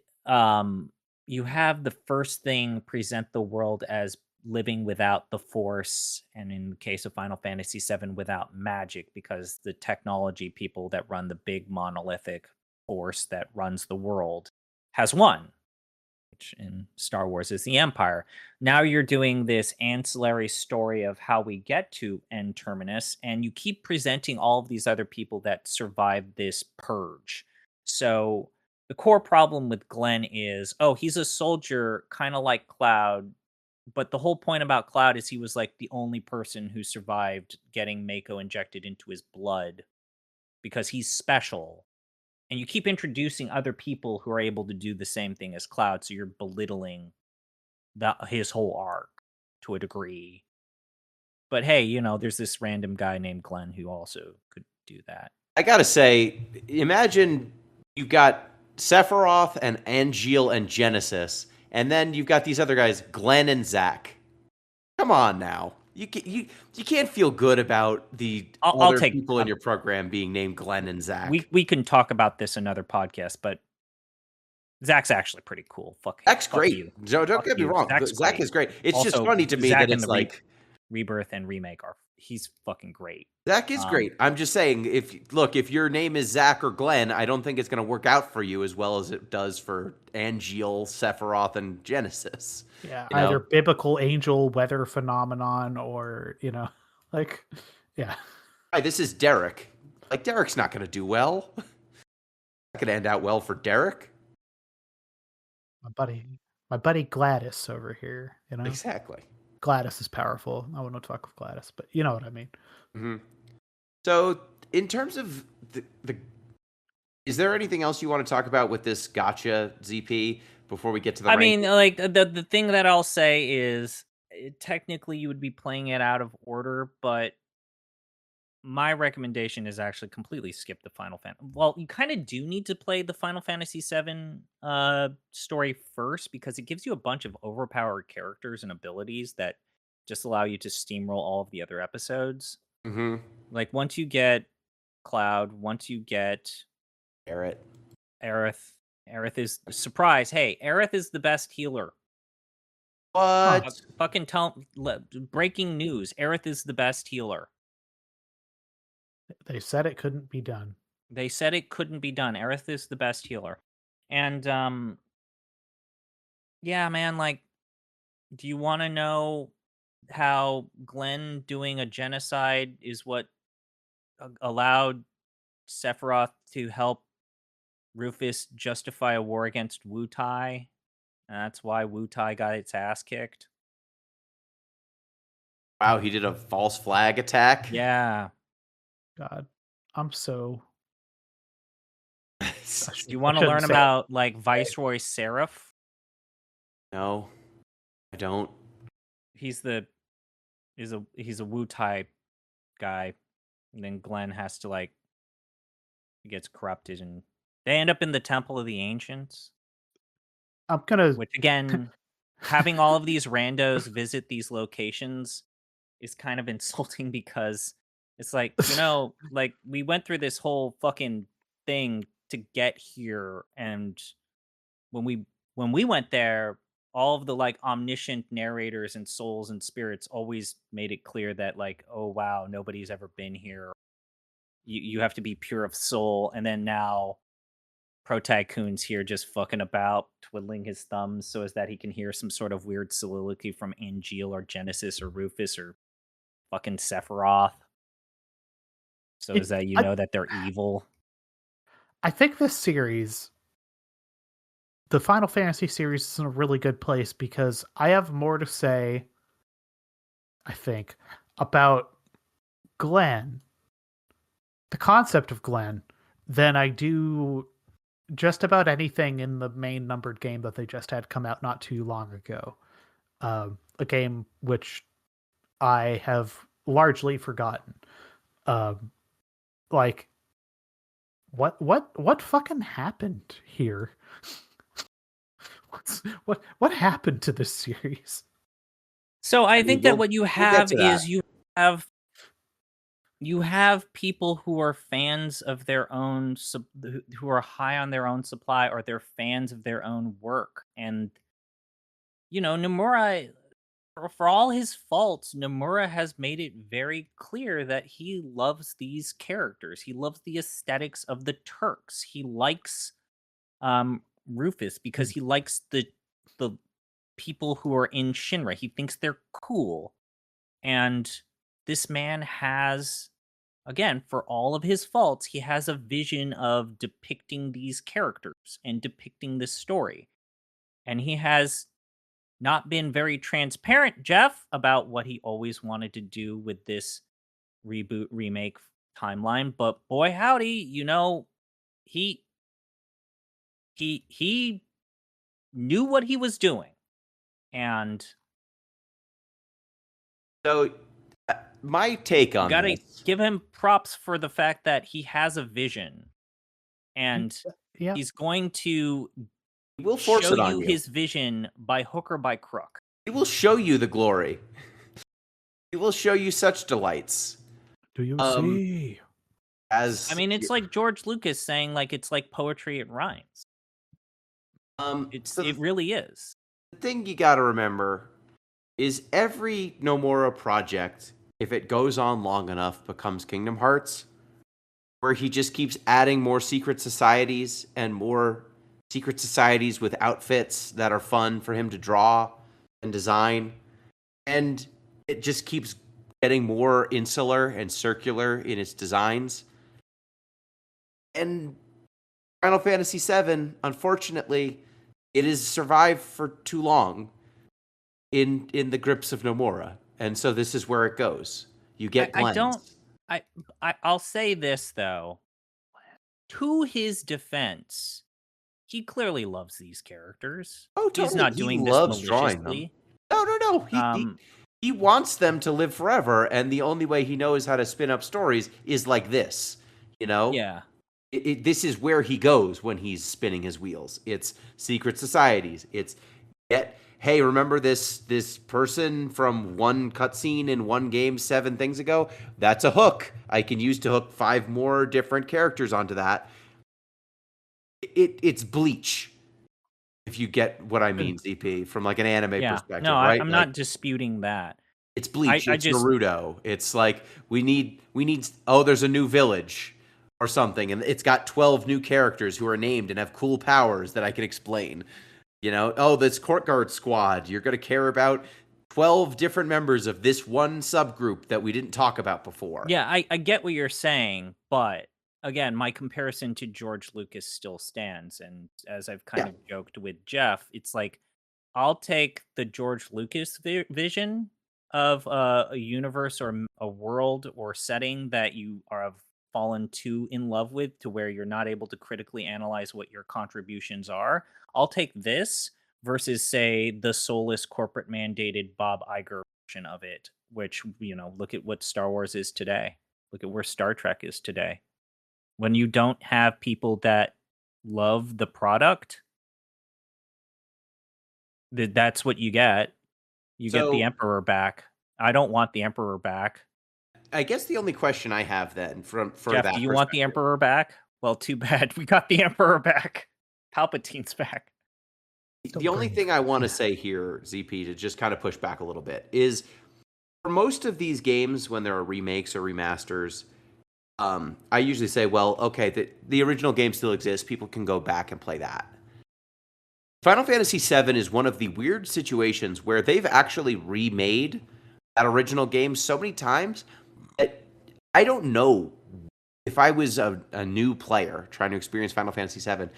you have the first thing present the world as living without the Force, and in the case of Final Fantasy VII, without magic, because the technology people that run the big monolithic force that runs the world has won, which in Star Wars is the Empire. Now you're doing this ancillary story of how we get to N Terminus, and you keep presenting all of these other people that survived this purge. So the core problem with Glenn is, oh, he's a soldier, kind of like Cloud, but the whole point about Cloud is he was like the only person who survived getting Mako injected into his blood because he's special. And you keep introducing other people who are able to do the same thing as Cloud, so you're belittling his whole arc to a degree. But hey, there's this random guy named Glenn who also could do that. I gotta say, imagine you've got Sephiroth and Angeal and Genesis, and then you've got these other guys, Glenn and Zack. Come on now. You can't feel good about the I'll other take people in your program being named Glenn and Zack. we can talk about this another podcast, but Zach's actually pretty cool. Fuck Zach's fuck great. you. Don't Fuck get me you. wrong. Zach's Zach great. is great. It's just Also, funny to me Zach that in it's the like Rebirth and remake he's fucking great. Zach is great. I'm just saying, if your name is Zach or Glenn, I don't think it's going to work out for you as well as it does for Angeal, Sephiroth, and Genesis. Yeah, You know? either biblical angel weather phenomenon or like, yeah. Hi, this is Derek. Like Derek's not going to do well. Not going to end out well for Derek. My buddy Gladys over here. Exactly. Gladys is powerful. I wouldn't fuck with Gladys, but you know what I mean. Mm-hmm. So, in terms of the, is there anything else you want to talk about with this gacha ZP before we get to the? I mean, like the thing that I'll say is technically you would be playing it out of order, but my recommendation is actually completely skip the Final Fantasy. Well, you kind of do need to play the Final Fantasy VII story first because it gives you a bunch of overpowered characters and abilities that just allow you to steamroll all of the other episodes. Mm-hmm. Like once you get Cloud, once you get Aerith is surprise. Hey, Aerith is the best healer. What? Fucking breaking news. Aerith is the best healer. They said it couldn't be done. They said it couldn't be done. Aerith is the best healer. And yeah, man, like, do you want to know how Glenn doing a genocide is what allowed Sephiroth to help Rufus justify a war against Wu-Tai? And that's why Wu-Tai got its ass kicked. Wow, he did a false flag attack? Yeah. God, I'm so... Do you want to learn about, like, Viceroy Seraph? No, I don't. He's a Wu-Tai guy. And then Glenn has to, like, he gets corrupted and they end up in the Temple of the Ancients. I'm gonna... Which, again, having all of these randos visit these locations is kind of insulting because it's like, like, we went through this whole fucking thing to get here, and when we went there, all of the, like, omniscient narrators and souls and spirits always made it clear that, like, oh wow, nobody's ever been here. You have to be pure of soul, and then now Pro Tycoon's here just fucking about, twiddling his thumbs so as that he can hear some sort of weird soliloquy from Angeal or Genesis or Rufus or fucking Sephiroth. So is that know that they're evil? I think this series, the Final Fantasy series, is in a really good place because I have more to say, I think, about Glenn, the concept of Glenn, than I do just about anything in the main numbered game that they just had come out not too long ago. A game which I have largely forgotten. Like, what fucking happened here? What happened to this series? So I think that what you have is you have people who are fans of their own, who are high on their own supply, or they're fans of their own work. And, Nomura, for all his faults, Nomura has made it very clear that he loves these characters. He loves the aesthetics of the Turks. He likes Rufus because he likes the people who are in Shinra. He thinks they're cool. And this man has, again, for all of his faults, he has a vision of depicting these characters and depicting this story. And he has not been very transparent, Jeff, about what he always wanted to do with this reboot remake timeline. But boy, howdy, he knew what he was doing. And so my take on gotta this, give him props for the fact that he has a vision, and he's going to will force it on you. His vision by hook or by crook. He will show you the glory. He will show you such delights. Do you see? It's like George Lucas saying, like, it's like poetry, it rhymes. It really is. The thing you got to remember is every Nomura project, if it goes on long enough, becomes Kingdom Hearts, where he just keeps adding more secret societies and more secret societies with outfits that are fun for him to draw and design. And it just keeps getting more insular and circular in its designs. And Final Fantasy VII, unfortunately, it has survived for too long in the grips of Nomura. And so this is where it goes. You get blends. I'll say this though. To his defense, he clearly loves these characters. Oh, totally. He's not He doing loves this drawing them. maliciously. No. He wants them to live forever, and the only way he knows how to spin up stories is like this. You know? Yeah. This is where he goes when he's spinning his wheels. It's secret societies. It's hey, remember this person from one cutscene in one game 7 things ago? That's a hook I can use to hook 5 more different characters onto that. It's Bleach, if you get what I mean, ZP, from like an anime perspective, no, right? I'm not disputing that. It's Bleach. It's Naruto. It's like we need. There's a new village or something, and it's got 12 new characters who are named and have cool powers that I can explain. You know, this Courtyard Squad, you're going to care about 12 different members of this one subgroup that we didn't talk about before. Yeah, I get what you're saying, but again, my comparison to George Lucas still stands. And as I've kind of joked with Jeff, it's like, I'll take the George Lucas vision of a universe or a world or setting that you have fallen too in love with to where you're not able to critically analyze what your contributions are. I'll take this versus, say, the soulless corporate mandated Bob Iger version of it, which, look at what Star Wars is today. Look at where Star Trek is today. When you don't have people that love the product, that's what you get. You get the Emperor back. I don't want the Emperor back. I guess the only question I have then for Jeff, that, do you want the Emperor back? Well, too bad. We got the Emperor back. Palpatine's back. The only thing I want to say here, ZP, to just kind of push back a little bit, is for most of these games, when there are remakes or remasters, I usually say, well, okay, the original game still exists. People can go back and play that. Final Fantasy VII is one of the weird situations where they've actually remade that original game so many times that I don't know if I was a new player trying to experience Final Fantasy VII,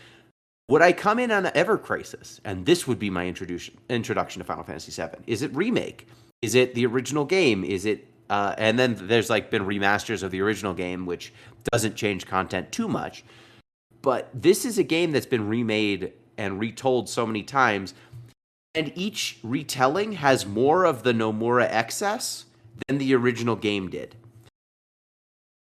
would I come in on Ever Crisis? And this would be my introduction to Final Fantasy VII. Is it remake? Is it the original game? Is it and then there's like been remasters of the original game, which doesn't change content too much. But this is a game that's been remade and retold so many times, and each retelling has more of the Nomura excess than the original game did.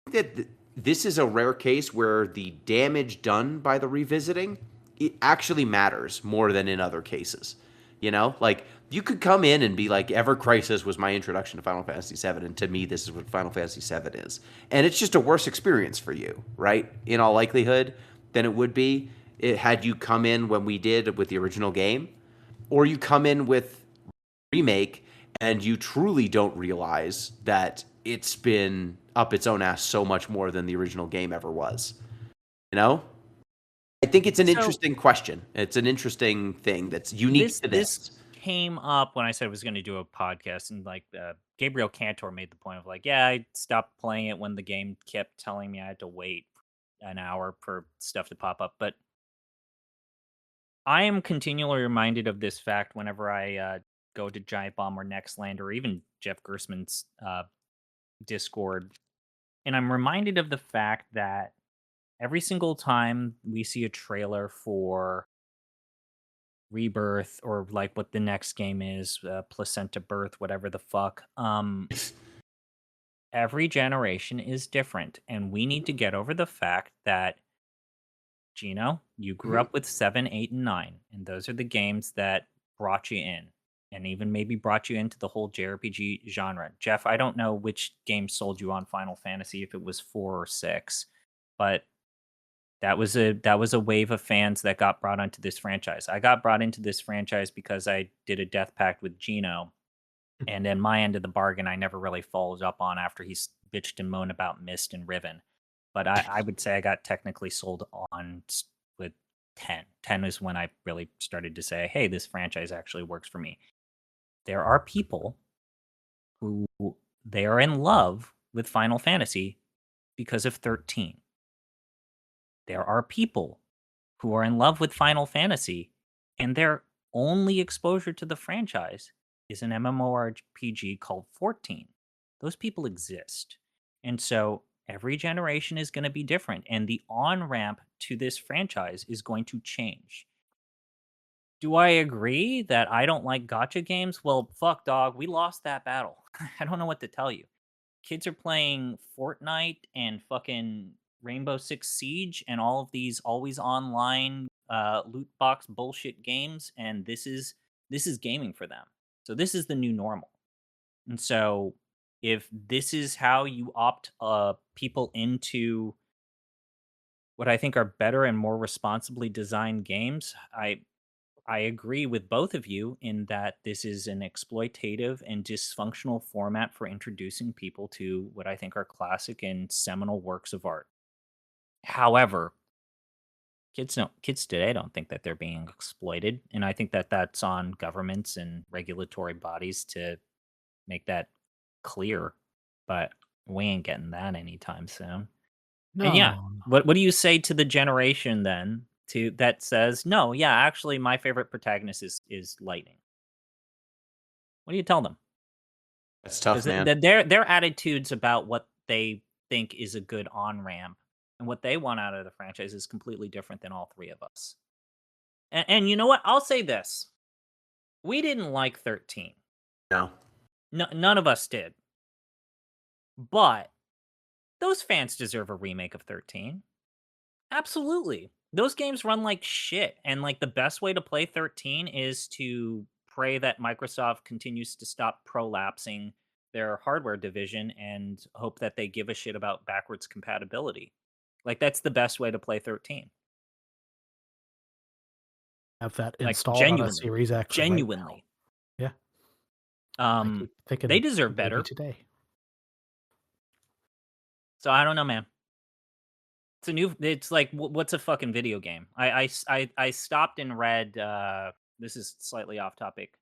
I think that this is a rare case where the damage done by the revisiting, it actually matters more than in other cases. You know, like you could come in and be like, Ever Crisis was my introduction to Final Fantasy VII, and to me, this is what Final Fantasy VII is. And it's just a worse experience for you, right? In all likelihood, than it would be had you come in when we did with the original game, or you come in with remake and you truly don't realize that it's been up its own ass so much more than the original game ever was. You know? I think it's an interesting question. It's an interesting thing that's unique to this. This came up when I said I was going to do a podcast, and like Gabriel Cantor made the point of like, yeah, I stopped playing it when the game kept telling me I had to wait an hour for stuff to pop up. But I am continually reminded of this fact whenever I go to Giant Bomb or Nextland or even Jeff Gersman's Discord. And I'm reminded of the fact that every single time we see a trailer for Rebirth or like what the next game is, Placenta Birth, whatever the fuck, every generation is different. And we need to get over the fact that, Gino, you grew up with 7, 8, and 9. And those are the games that brought you in. And even maybe brought you into the whole JRPG genre. Jeff, I don't know which game sold you on Final Fantasy, if it was 4 or 6. But That was a wave of fans that got brought onto this franchise. I got brought into this franchise because I did a death pact with Gino, and then my end of the bargain I never really followed up on after he bitched and moaned about Mist and Riven. But I would say I got technically sold on with 10. 10 is when I really started to say, hey, this franchise actually works for me. There are people who they are in love with Final Fantasy because of 13. There are people who are in love with Final Fantasy and their only exposure to the franchise is an MMORPG called 14. Those people exist. And so every generation is going to be different, and the on-ramp to this franchise is going to change. Do I agree that I don't like gacha games? Well, fuck, dog. We lost that battle. I don't know what to tell you. Kids are playing Fortnite and fucking Rainbow Six Siege and all of these always online loot box bullshit games, and this is gaming for them. So this is the new normal. And so if this is how you opt people into what I think are better and more responsibly designed games, I agree with both of you in that this is an exploitative and dysfunctional format for introducing people to what I think are classic and seminal works of art. However, kids today don't think that they're being exploited, and I think that that's on governments and regulatory bodies to make that clear. But we ain't getting that anytime soon. And yeah, what do you say to the generation then that says, no, yeah, actually my favorite protagonist is Lightning? What do you tell them? That's tough, man. Their attitudes about what they think is a good on-ramp and what they want out of the franchise is completely different than all three of us. And you know what? I'll say this. We didn't like 13. No. None of us did. But those fans deserve a remake of 13. Absolutely. Those games run like shit. And like the best way to play 13 is to pray that Microsoft continues to stop prolapsing their hardware division and hope that they give a shit about backwards compatibility. Like that's the best way to play 13. Have that Like, installed on a series X. Genuinely. Right now. Yeah. They deserve better today. So I don't know, man. It's like, what's a fucking video game? I stopped and read, this is slightly off topic,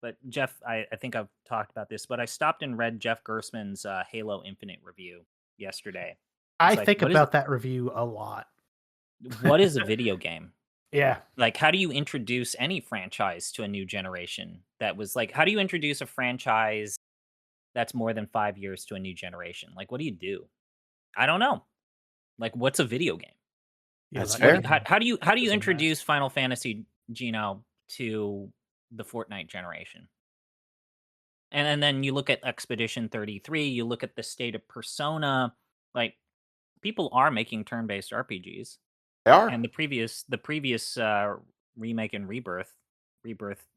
but Jeff, I think I've talked about this, but I stopped and read Jeff Gersman's Halo Infinite review yesterday. I think about that review a lot. What is a video game? Yeah. Like, how do you introduce any franchise to a new generation? That was like, how do you introduce a franchise that's more than 5 years to a new generation? Like, what do you do? I don't know. Like, what's a video game? Yeah, that's fair. How do you introduce Final Fantasy, Gino, to the Fortnite generation? And then you look at Expedition 33, you look at the state of Persona. Like, people are making turn-based RPGs. They are. And the previous remake and Rebirth,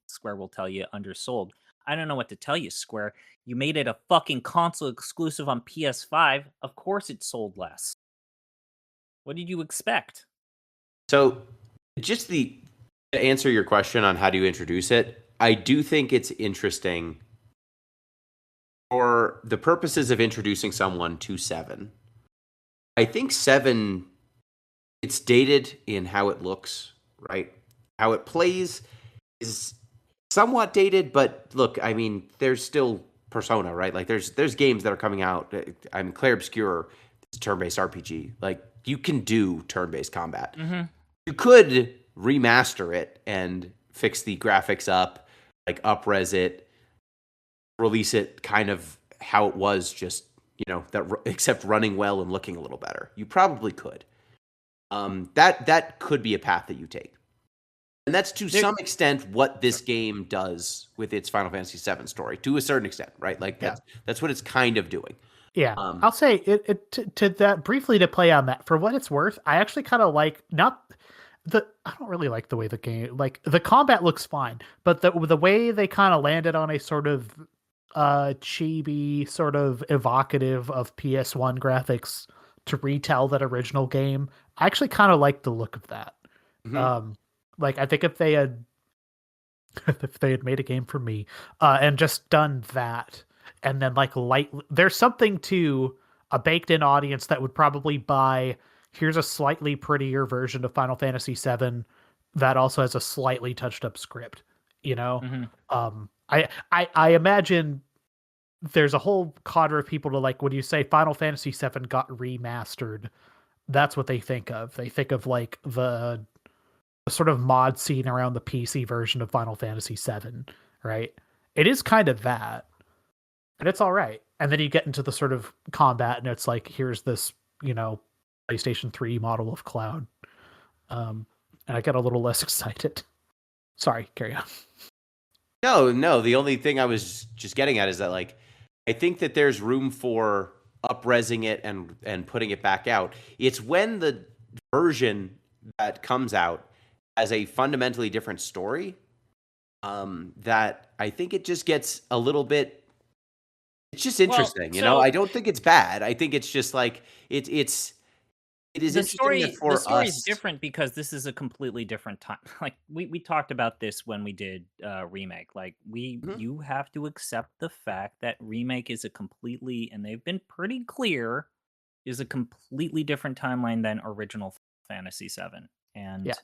Square will tell you undersold. I don't know what to tell you, Square. You made it a fucking console exclusive on PS5. Of course it sold less. What did you expect? So, just to answer your question on how do you introduce it, I do think it's interesting for the purposes of introducing someone to 7. I think 7, it's dated in how it looks, right? How it plays is somewhat dated, but look, I mean, there's still Persona, right? Like, there's games that are coming out. I mean, Clair Obscur is a turn-based RPG. Like, you can do turn-based combat. Mm-hmm. You could remaster it and fix the graphics up, like up-res it, release it kind of how it was, just, except running well and looking a little better. You probably could. That could be a path that you take. And that's to some extent what this game does with its Final Fantasy VII story, to a certain extent, right? Like, that's what it's kind of doing. Yeah, I'll say to that briefly, to play on that, for what it's worth, I actually kind of like I don't really like the way the game, like the combat looks fine, but the way they kind of landed on a sort of chibi, sort of evocative of PS1 graphics to retell that original game. I actually kind of like the look of that. Mhm. Like I think if they had made a game for me and just done that, and then like there's something to a baked in audience that would probably buy, here's a slightly prettier version of Final Fantasy VII that also has a slightly touched up script, you know. Hmm. I imagine there's a whole cadre of people to, like, when you say Final Fantasy VII got remastered, that's what they think of. They think of like the sort of mod scene around the PC version of Final Fantasy VII, right? It is kind of that, and it's all right. And then you get into the sort of combat, and it's like, here's this, PlayStation 3 model of Cloud. And I get a little less excited. Sorry, carry on. No. The only thing I was just getting at is that, like, I think that there's room for up-resing it and putting it back out. It's when the version that comes out as a fundamentally different story that I think it just gets a little bit. It's just interesting, you know. I don't think it's bad. I think it's just like it is interesting that for The story is us. different because this is a completely different time. Like we talked about this when we did remake. Like Mhm. you have to accept the fact that remake is a completely, and they've been pretty clear, is a completely different timeline than original Fantasy VII. And Yeah.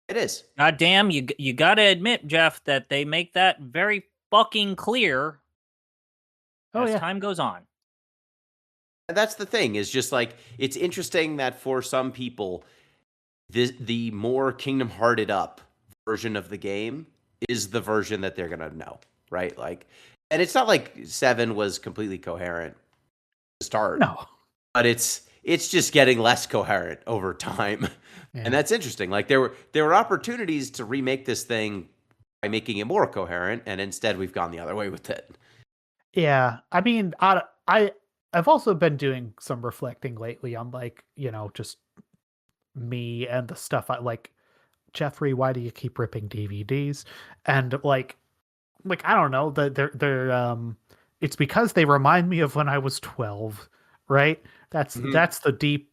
It is. goddamn, you got to admit, Jeff, that they make that very fucking clear Oh as yeah. time goes on. And that's the thing, is just like, it's interesting that for some people, the more Kingdom Hearted up version of the game is the version that they're gonna know, right? Like, and it's not like 7 was completely coherent to start, No. but it's just getting less coherent over time. Yeah. And that's interesting. Like, there were opportunities to remake this thing by making it more coherent, and instead we've gone the other way with it. Yeah, I mean, I've also been doing some reflecting lately on, like, just me and the stuff I like. Jeffrey, why do you keep ripping DVDs? And like I don't know, they're it's because they remind me of when I was 12, right? Mhm. That's the deep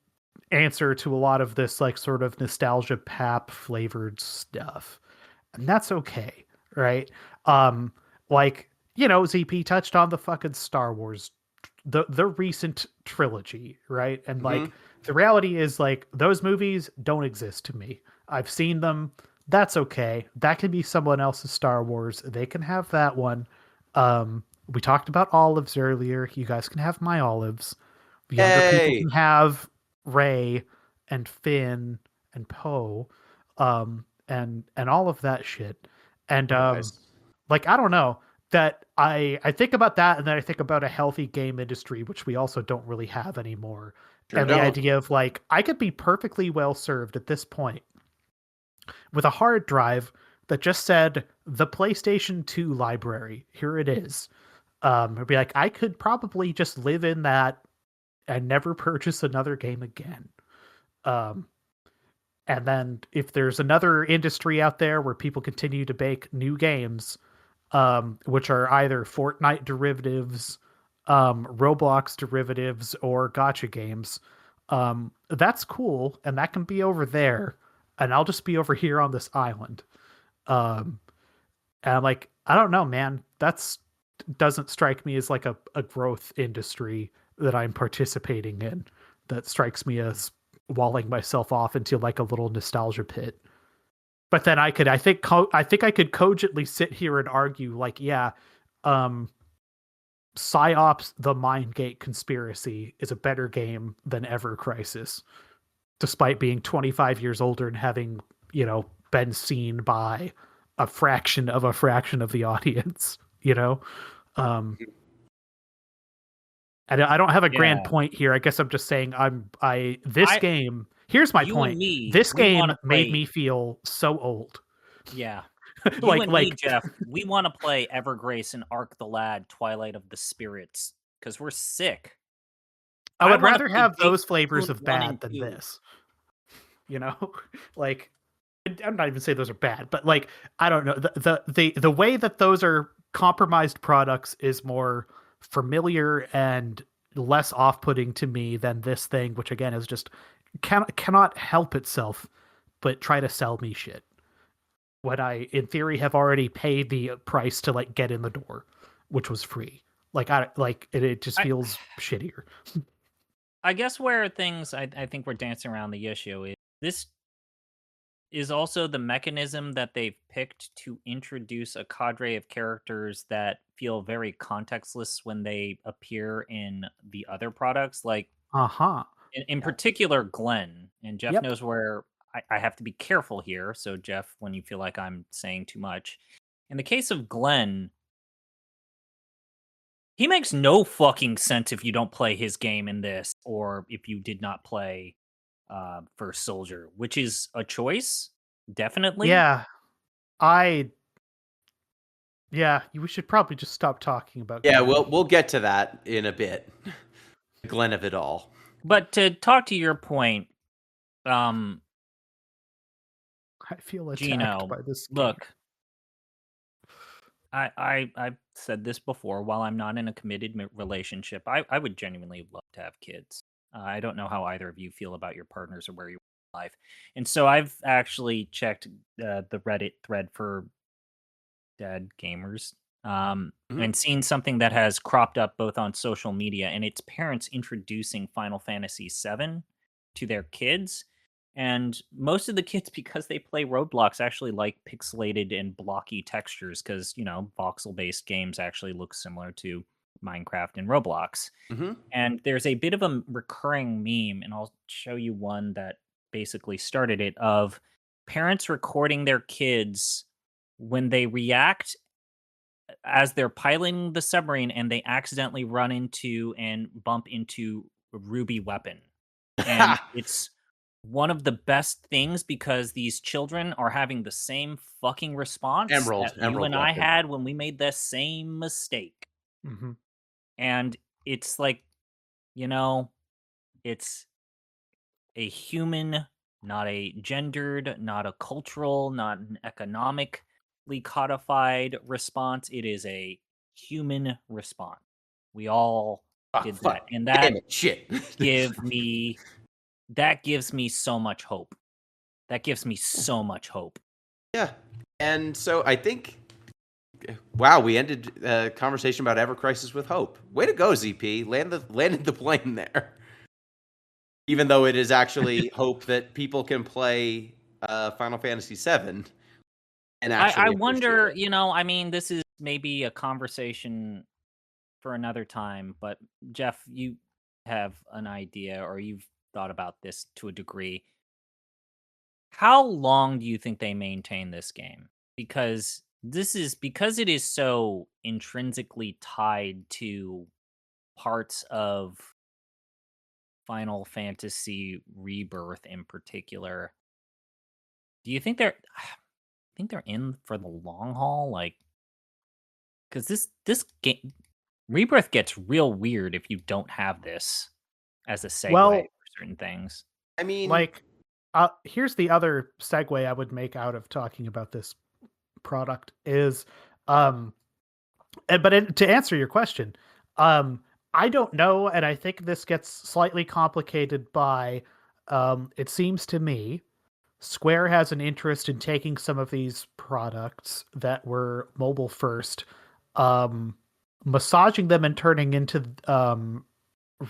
answer to a lot of this, like, sort of nostalgia pap flavored stuff. And that's okay, right? Like, ZP touched on the fucking Star Wars, the recent trilogy, right? And like, Mhm. the reality is, like, those movies don't exist to me. I've seen them. That's okay. That can be someone else's Star Wars. They can have that one. We talked about olives earlier. You guys can have my olives. Younger people Hey! can have Ray and Finn and Poe, and all of that shit. And Nice. like, I don't know, that I think about that, and then I think about a healthy game industry, which we also don't really have anymore. Sure And the don't. idea of, like, I could be perfectly well served at this point with a hard drive that just said the PlayStation 2 library. Here it is. It'd be like, I could probably just live in that and never purchase another game again. Um, and then if there's another industry out there where people continue to make new games, which are either Fortnite derivatives, Roblox derivatives, or gacha games, that's cool, and that can be over there, and I'll just be over here on this island. Um, and I'm like, I don't know, man. That's doesn't strike me as like a growth industry that I'm participating in. That strikes me as walling myself off into like a little nostalgia pit. But then I think I could cogently sit here and argue, like, yeah, um, PsyOps: The Mindgate Conspiracy is a better game than Ever Crisis, despite being 25 years older and having, been seen by a fraction of the audience, Um, and I don't have a grand Yeah. point here. I guess I'm just saying this game. Here's my You and point. me, This we game wanna made play- me feel so old. Yeah. You like and me, like Jeff, we want to play Evergrace and Arc the Lad, Twilight of the Spirits, because we're sick. I I would wanna rather play have Big those flavors Spoon of 1 bad and than 2. this. You know, like, I'm not even saying those are bad, but like, I don't know, the way that those are compromised products is more familiar and less off-putting to me than this thing, which again is just cannot help itself but try to sell me shit when I, in theory, have already paid the price to like get in the door, which was free. Like it just feels shittier. I guess where things I think we're dancing around the issue is this is also the mechanism that they've picked to introduce a cadre of characters that feel very contextless when they appear in the other products. Like, Uh-huh. in particular, Glenn. And Jeff Yep. knows where I have to be careful here. So, Jeff, when you feel like I'm saying too much, in the case of Glenn, he makes no fucking sense if you don't play his game in this, or if you did not play First Soldier, which is a choice, definitely. Yeah. We should probably just stop talking about Yeah, Glenn. we'll get to that in a bit. Glenn of it all. But to talk to your point, I feel attacked Gino, by this game. look, I've said this before. While I'm not in a committed relationship, I would genuinely love to have kids. I don't know how either of you feel about your partners or where you are in life, and so I've actually checked the Reddit thread for dead gamers, and seen something that has cropped up both on social media, and it's parents introducing Final Fantasy VII to their kids. And most of the kids, because they play Roblox, actually like pixelated and blocky textures because, voxel-based games actually look similar to Minecraft and Roblox. Mm-hmm. And there's a bit of a recurring meme, and I'll show you one that basically started it, of parents recording their kids when they react as they're piloting the submarine and they accidentally run into and bump into a ruby weapon. And it's one of the best things because these children are having the same fucking response Emerald you and I weapon. had when we made the same mistake. Mm-hmm. And it's like, it's a human, not a gendered, not a cultural, not an economically codified response. It is a human response. We all did that. And that Damn it, shit. that gives me so much hope. That gives me so much hope. Yeah. And so I think, wow, we ended a conversation about Ever Crisis with hope. Way to go, ZP. Landed the plane there. Even though it is actually hope that people can play Final Fantasy VII. And actually I wonder, this is maybe a conversation for another time, but Jeff, you have an idea, or you've thought about this to a degree. How long do you think they maintain this game? Because it is so intrinsically tied to parts of Final Fantasy Rebirth in particular. Do you think they're in for the long haul? Like, because this game Rebirth gets real weird if you don't have this as a segue for certain things. I mean, here's the other segue I would make out of talking about this product is, to answer your question, I don't know, and I think this gets slightly complicated by, it seems to me, Square has an interest in taking some of these products that were mobile first, massaging them and turning into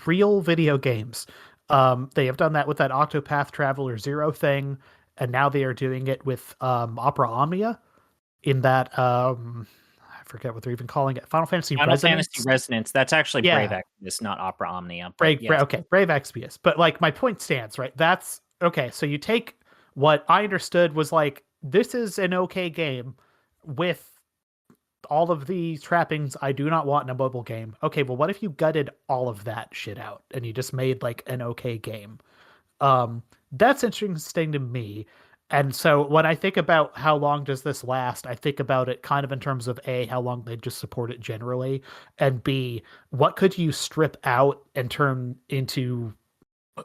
real video games. They have done that with that Octopath Traveler 0 thing, and now they are doing it with Opera Omnia in that, I forget what they're even calling it, Final Fantasy Resonance. That's actually Brave Exvius, not Opera Omnia. Brave Exvius. But like, my point stands, right? That's okay. So you take what I understood was like, this is an okay game with all of the trappings I do not want in a mobile game. Okay, well, what if you gutted all of that shit out and you just made like an okay game? That's interesting to me. And so when I think about how long does this last, I think about it kind of in terms of A, how long they just support it generally, and B, what could you strip out and turn into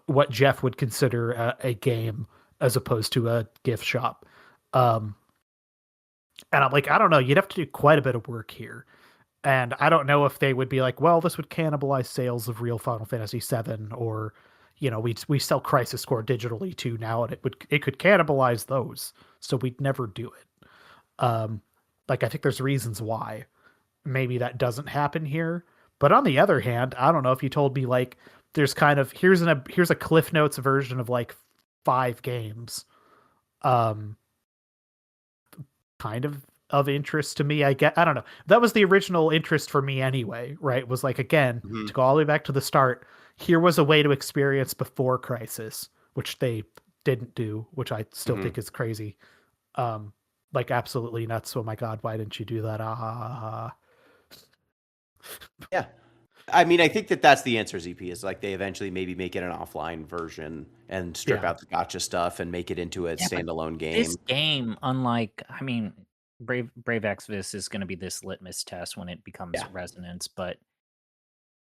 what Jeff would consider a game as opposed to a gift shop. And I'm like, I don't know, you'd have to do quite a bit of work here. And I don't know if they would be like, well, this would cannibalize sales of real Final Fantasy VII, or, we sell Crisis Core digitally too now, and it could cannibalize those, so we'd never do it. Like, I think there's reasons why maybe that doesn't happen here. But on the other hand, I don't know if you told me like there's kind of here's a Cliff Notes version of like 5 games, kind of interest to me. I don't know. That was the original interest for me anyway, right? It was like, again, to go all the way back to the start, here was a way to experience before Crisis, which they didn't do, which I still think is crazy. Like absolutely nuts. Oh my God, why didn't you do that? Yeah. I mean, I think that's the answer, ZP, is like they eventually maybe make it an offline version and strip out the gacha stuff and make it into a standalone game. This game, unlike, I mean, Brave Exvius is going to be this litmus test when it becomes Resonance, but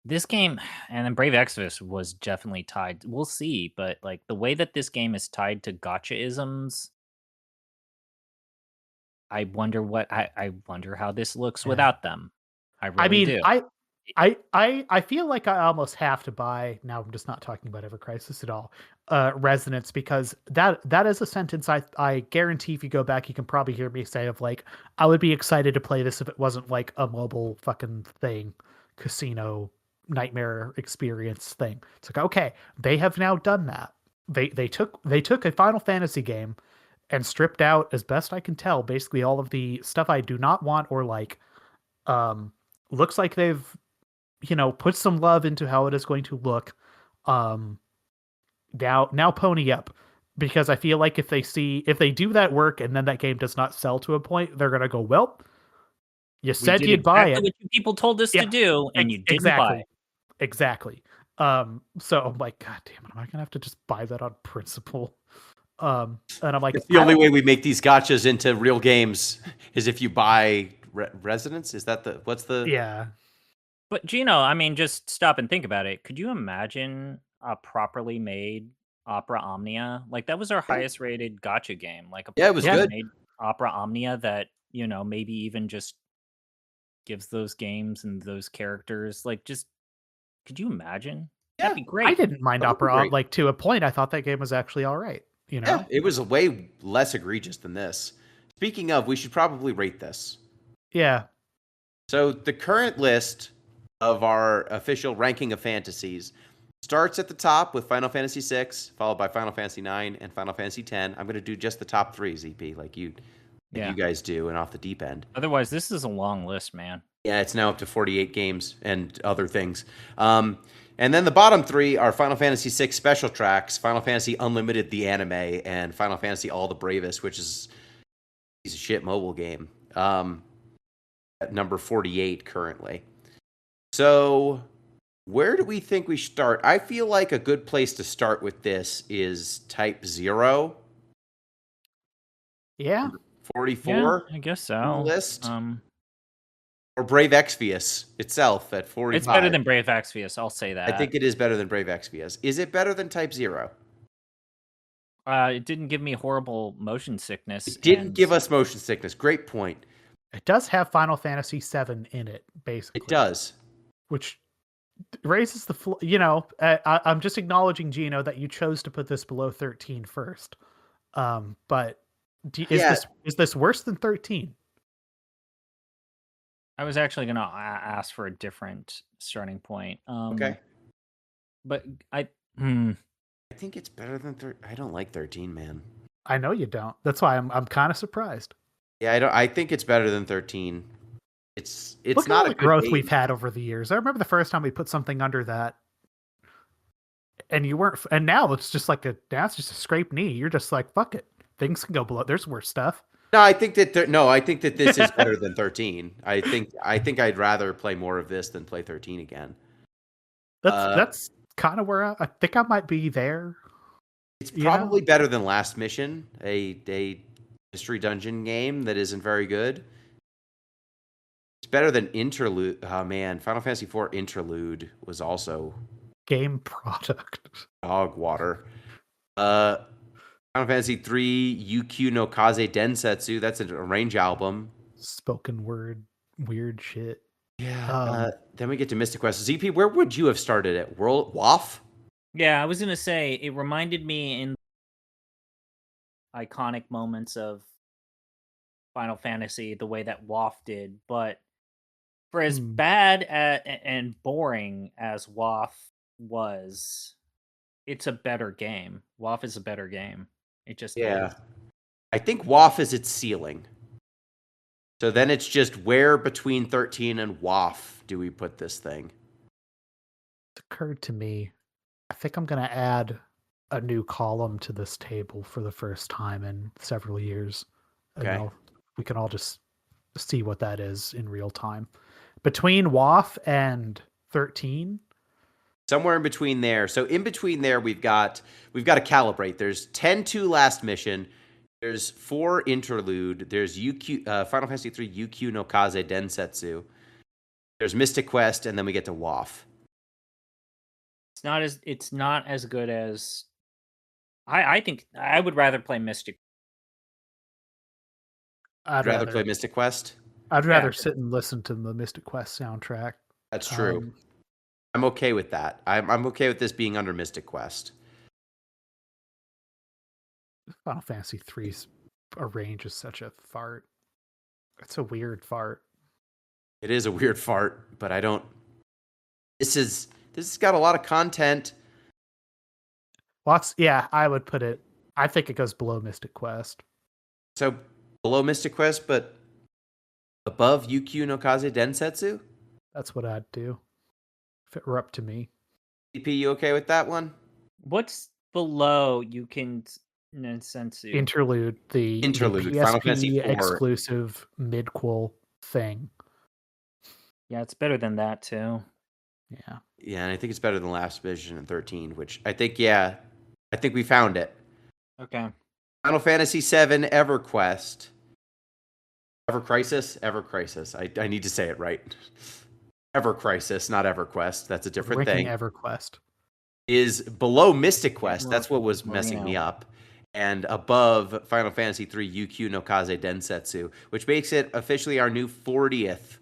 this game, and then Brave Exvius was definitely tied. We'll see, but like the way that this game is tied to gacha-isms, I wonder I wonder how this looks without them. I really do. I feel like I almost have to buy, now I'm just not talking about Ever Crisis at all, Resonance, because that is a sentence I guarantee if you go back you can probably hear me say of like, I would be excited to play this if it wasn't like a mobile fucking thing, casino nightmare experience thing. It's like, okay, they have now done that. They took a Final Fantasy game and stripped out, as best I can tell, basically all of the stuff I do not want or like. Looks like they've put some love into how it is going to look. Now pony up, because I feel like if they do that work and then that game does not sell to a point, they're gonna go, well, you said you'd buy it. What you people told us to do, and you didn't buy it. Exactly. So I'm like, God damn it, am I gonna have to just buy that on principle? And I'm like, it's the only way we make these gachas into real games is if you buy Resonance. Is that what's the But Gino, I mean, just stop and think about it. Could you imagine a properly made Opera Omnia? Like that was our highest rated gacha game. Like it was good. Made Opera Omnia that maybe even just gives those games and those characters like just. Could you imagine? That'd be great. I didn't mind Opera. Like to a point, I thought that game was actually all right. Yeah, it was way less egregious than this. Speaking of, we should probably rate this. Yeah. So the current list of our official ranking of fantasies starts at the top with Final Fantasy VI, followed by Final Fantasy IX and Final Fantasy X. I'm going to do just the top 3, ZP, like you guys do, and off the deep end. Otherwise, this is a long list, man. Yeah, it's now up to 48 games and other things. And then the bottom 3 are Final Fantasy VI special tracks, Final Fantasy Unlimited the anime, and Final Fantasy All the Bravest, which is a piece of shit mobile game. At number 48 currently. So where do we think we should start? I feel like a good place to start with this is Type 0. Yeah. 44. Yeah, I guess so. List. Or Brave Exvius itself at 45. It's better than Brave Exvius, I'll say that. I think it is better than Brave Exvius. Is it better than Type 0? It didn't give me horrible motion sickness. It didn't give us motion sickness. Great point. It does have Final Fantasy VII in it, basically. It does. Which raises the I'm just acknowledging, Gino, that you chose to put this below 13 first. But is this worse than 13? I was actually going to ask for a different starting point. Okay. But I think it's better than 13. I don't like 13, man. I know you don't. That's why I'm kind of surprised. Yeah, I think it's better than 13. It's Look not at all the growth we've had over the years. I remember the first time we put something under that, and you weren't. And now it's just like that's just a scraped knee. You're just like, fuck it. Things can go below. There's worse stuff. No, I think that this is better than 13. I think I'd rather play more of this than play 13 again. That's kind of where I think I might be there. It's probably better than Last Mission, a mystery dungeon game that isn't very good. It's better than Interlude. Oh man, Final Fantasy IV Interlude was also game product. Dog water. Final Fantasy III UQ no Kaze Densetsu. That's an arrange album. Spoken word, weird shit. Yeah. Then we get to Mystic Quest. ZP, where would you have started at? World WAF? Yeah, I was gonna say it reminded me in iconic moments of Final Fantasy the way that WoF did, but for as bad and boring as WoF was, it's a better game. WoF is a better game. It just Yeah. is. I think WAF is its ceiling. So then it's just where between 13 and WAF do we put this thing? It occurred to me, I think I'm going to add a new column to this table for the first time in several years. Okay. And we can all just see what that is in real time. Between WAF and 13, Somewhere in between there. So in between there, we've got to calibrate. There's 10-2 last mission. There's 4 interlude. There's Final Fantasy III UQ no Kaze Densetsu. There's Mystic Quest, and then we get to WAF. It's not as good as I think I would rather play Mystic. I'd rather play Mystic Quest. I'd rather sit and listen to the Mystic Quest soundtrack. That's true. I'm okay with that. I'm okay with this being under Mystic Quest. Final Fantasy III's range is such a fart. It's a weird fart. It is a weird fart, but I don't. This has got a lot of content. Lots. Yeah, I would put it. I think it goes below Mystic Quest. So below Mystic Quest, but above UQ no Kaze Densetsu? That's what I'd do if it were up to me. CP, you okay with that one? What's below you can Sensu? Interlude, the Final Fantasy PSP IV. exclusive midquel thing. Yeah, it's better than that too. Yeah. Yeah, and I think it's better than last mission in 13, which I think we found it. Okay. Final Fantasy VII EverQuest. Ever Crisis. I need to say it right. Ever Crisis, not EverQuest. That's a different thing. EverQuest is below Mystic Quest. That's what was messing me up. And above Final Fantasy III UQ no Kaze Densetsu, which makes it officially our new 40th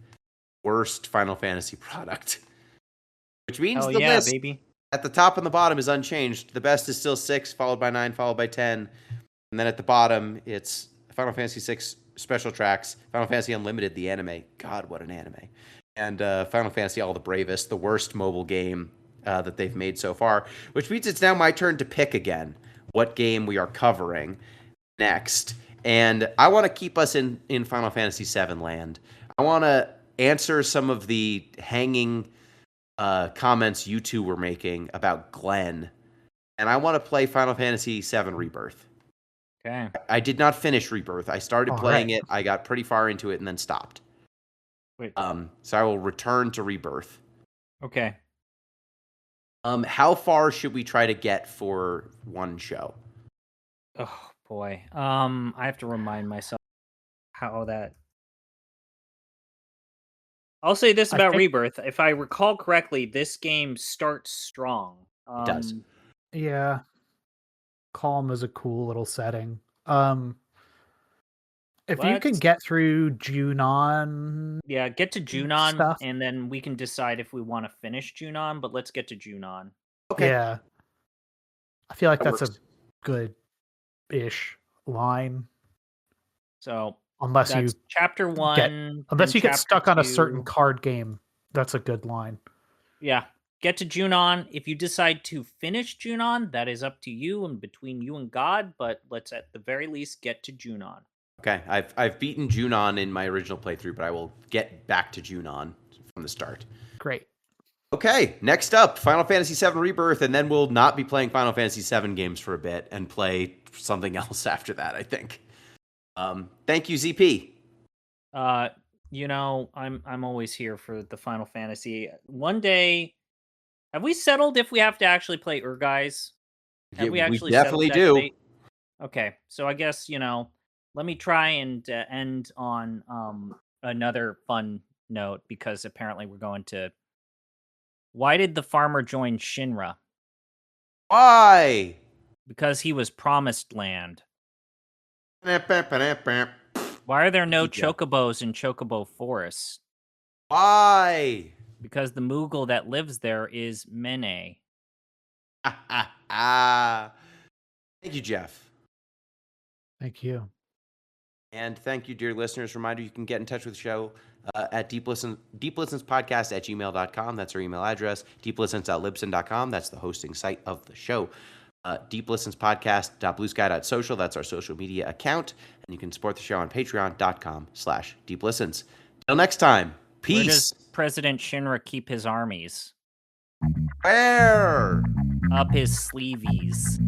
worst Final Fantasy product. Which means the list baby. at the top and the bottom is unchanged. The best is still 6, followed by 9, followed by 10. And then at the bottom, it's Final Fantasy VI Special Tracks, Final Fantasy Unlimited, the anime. God, what an anime. And Final Fantasy All the Bravest, the worst mobile game that they've made so far. Which means it's now my turn to pick again what game we are covering next. And I want to keep us in Final Fantasy VII land. I want to answer some of the hanging comments you two were making about Glenn. And I want to play Final Fantasy VII Rebirth. Okay. I did not finish Rebirth. I started playing it. I got pretty far into it and then stopped. Wait. So I will return to Rebirth. Okay. How far should we try to get for one show? Oh boy. I have to remind myself how that. I'll say this about Rebirth. If I recall correctly, this game starts strong. It does. Yeah. Calm is a cool little setting. If you can get through Junon... Yeah, get to Junon, stuff. and then we can decide if we want to finish Junon, but let's get to Junon. Okay. Yeah. I feel like that's works. a good-ish line. So, unless you chapter 1... unless you get stuck on a certain 2. card game, that's a good line. Yeah. Get to Junon. If you decide to finish Junon, that is up to you and between you and God, but let's at the very least get to Junon. Okay, I've beaten Junon in my original playthrough, but I will get back to Junon from the start. Great. Okay, next up, Final Fantasy VII Rebirth, and then we'll not be playing Final Fantasy VII games for a bit and play something else after that, I think. Thank you, ZP. I'm always here for the Final Fantasy. One day, have we settled if we have to actually play Urguys? Have we actually definitely settled that do. debate? Okay, so I guess, let me try and end on another fun note, because apparently we're going to... Why did the farmer join Shinra? Why? Because he was promised land. Why Why are there no chocobos in Chocobo Forest? Why? Because the Moogle that lives there is Mene. Thank you, Jeff. Thank you. And thank you, dear listeners. Reminder, you can get in touch with the show at deeplistenspodcast@gmail.com. That's our email address. deeplistens.libsyn.com. That's the hosting site of the show. deeplistenspodcast.bluesky.social. That's our social media account. And you can support the show on patreon.com/deeplistens. Till next time, Where peace. does President Shinra keep his armies? Where? Up his sleeveys.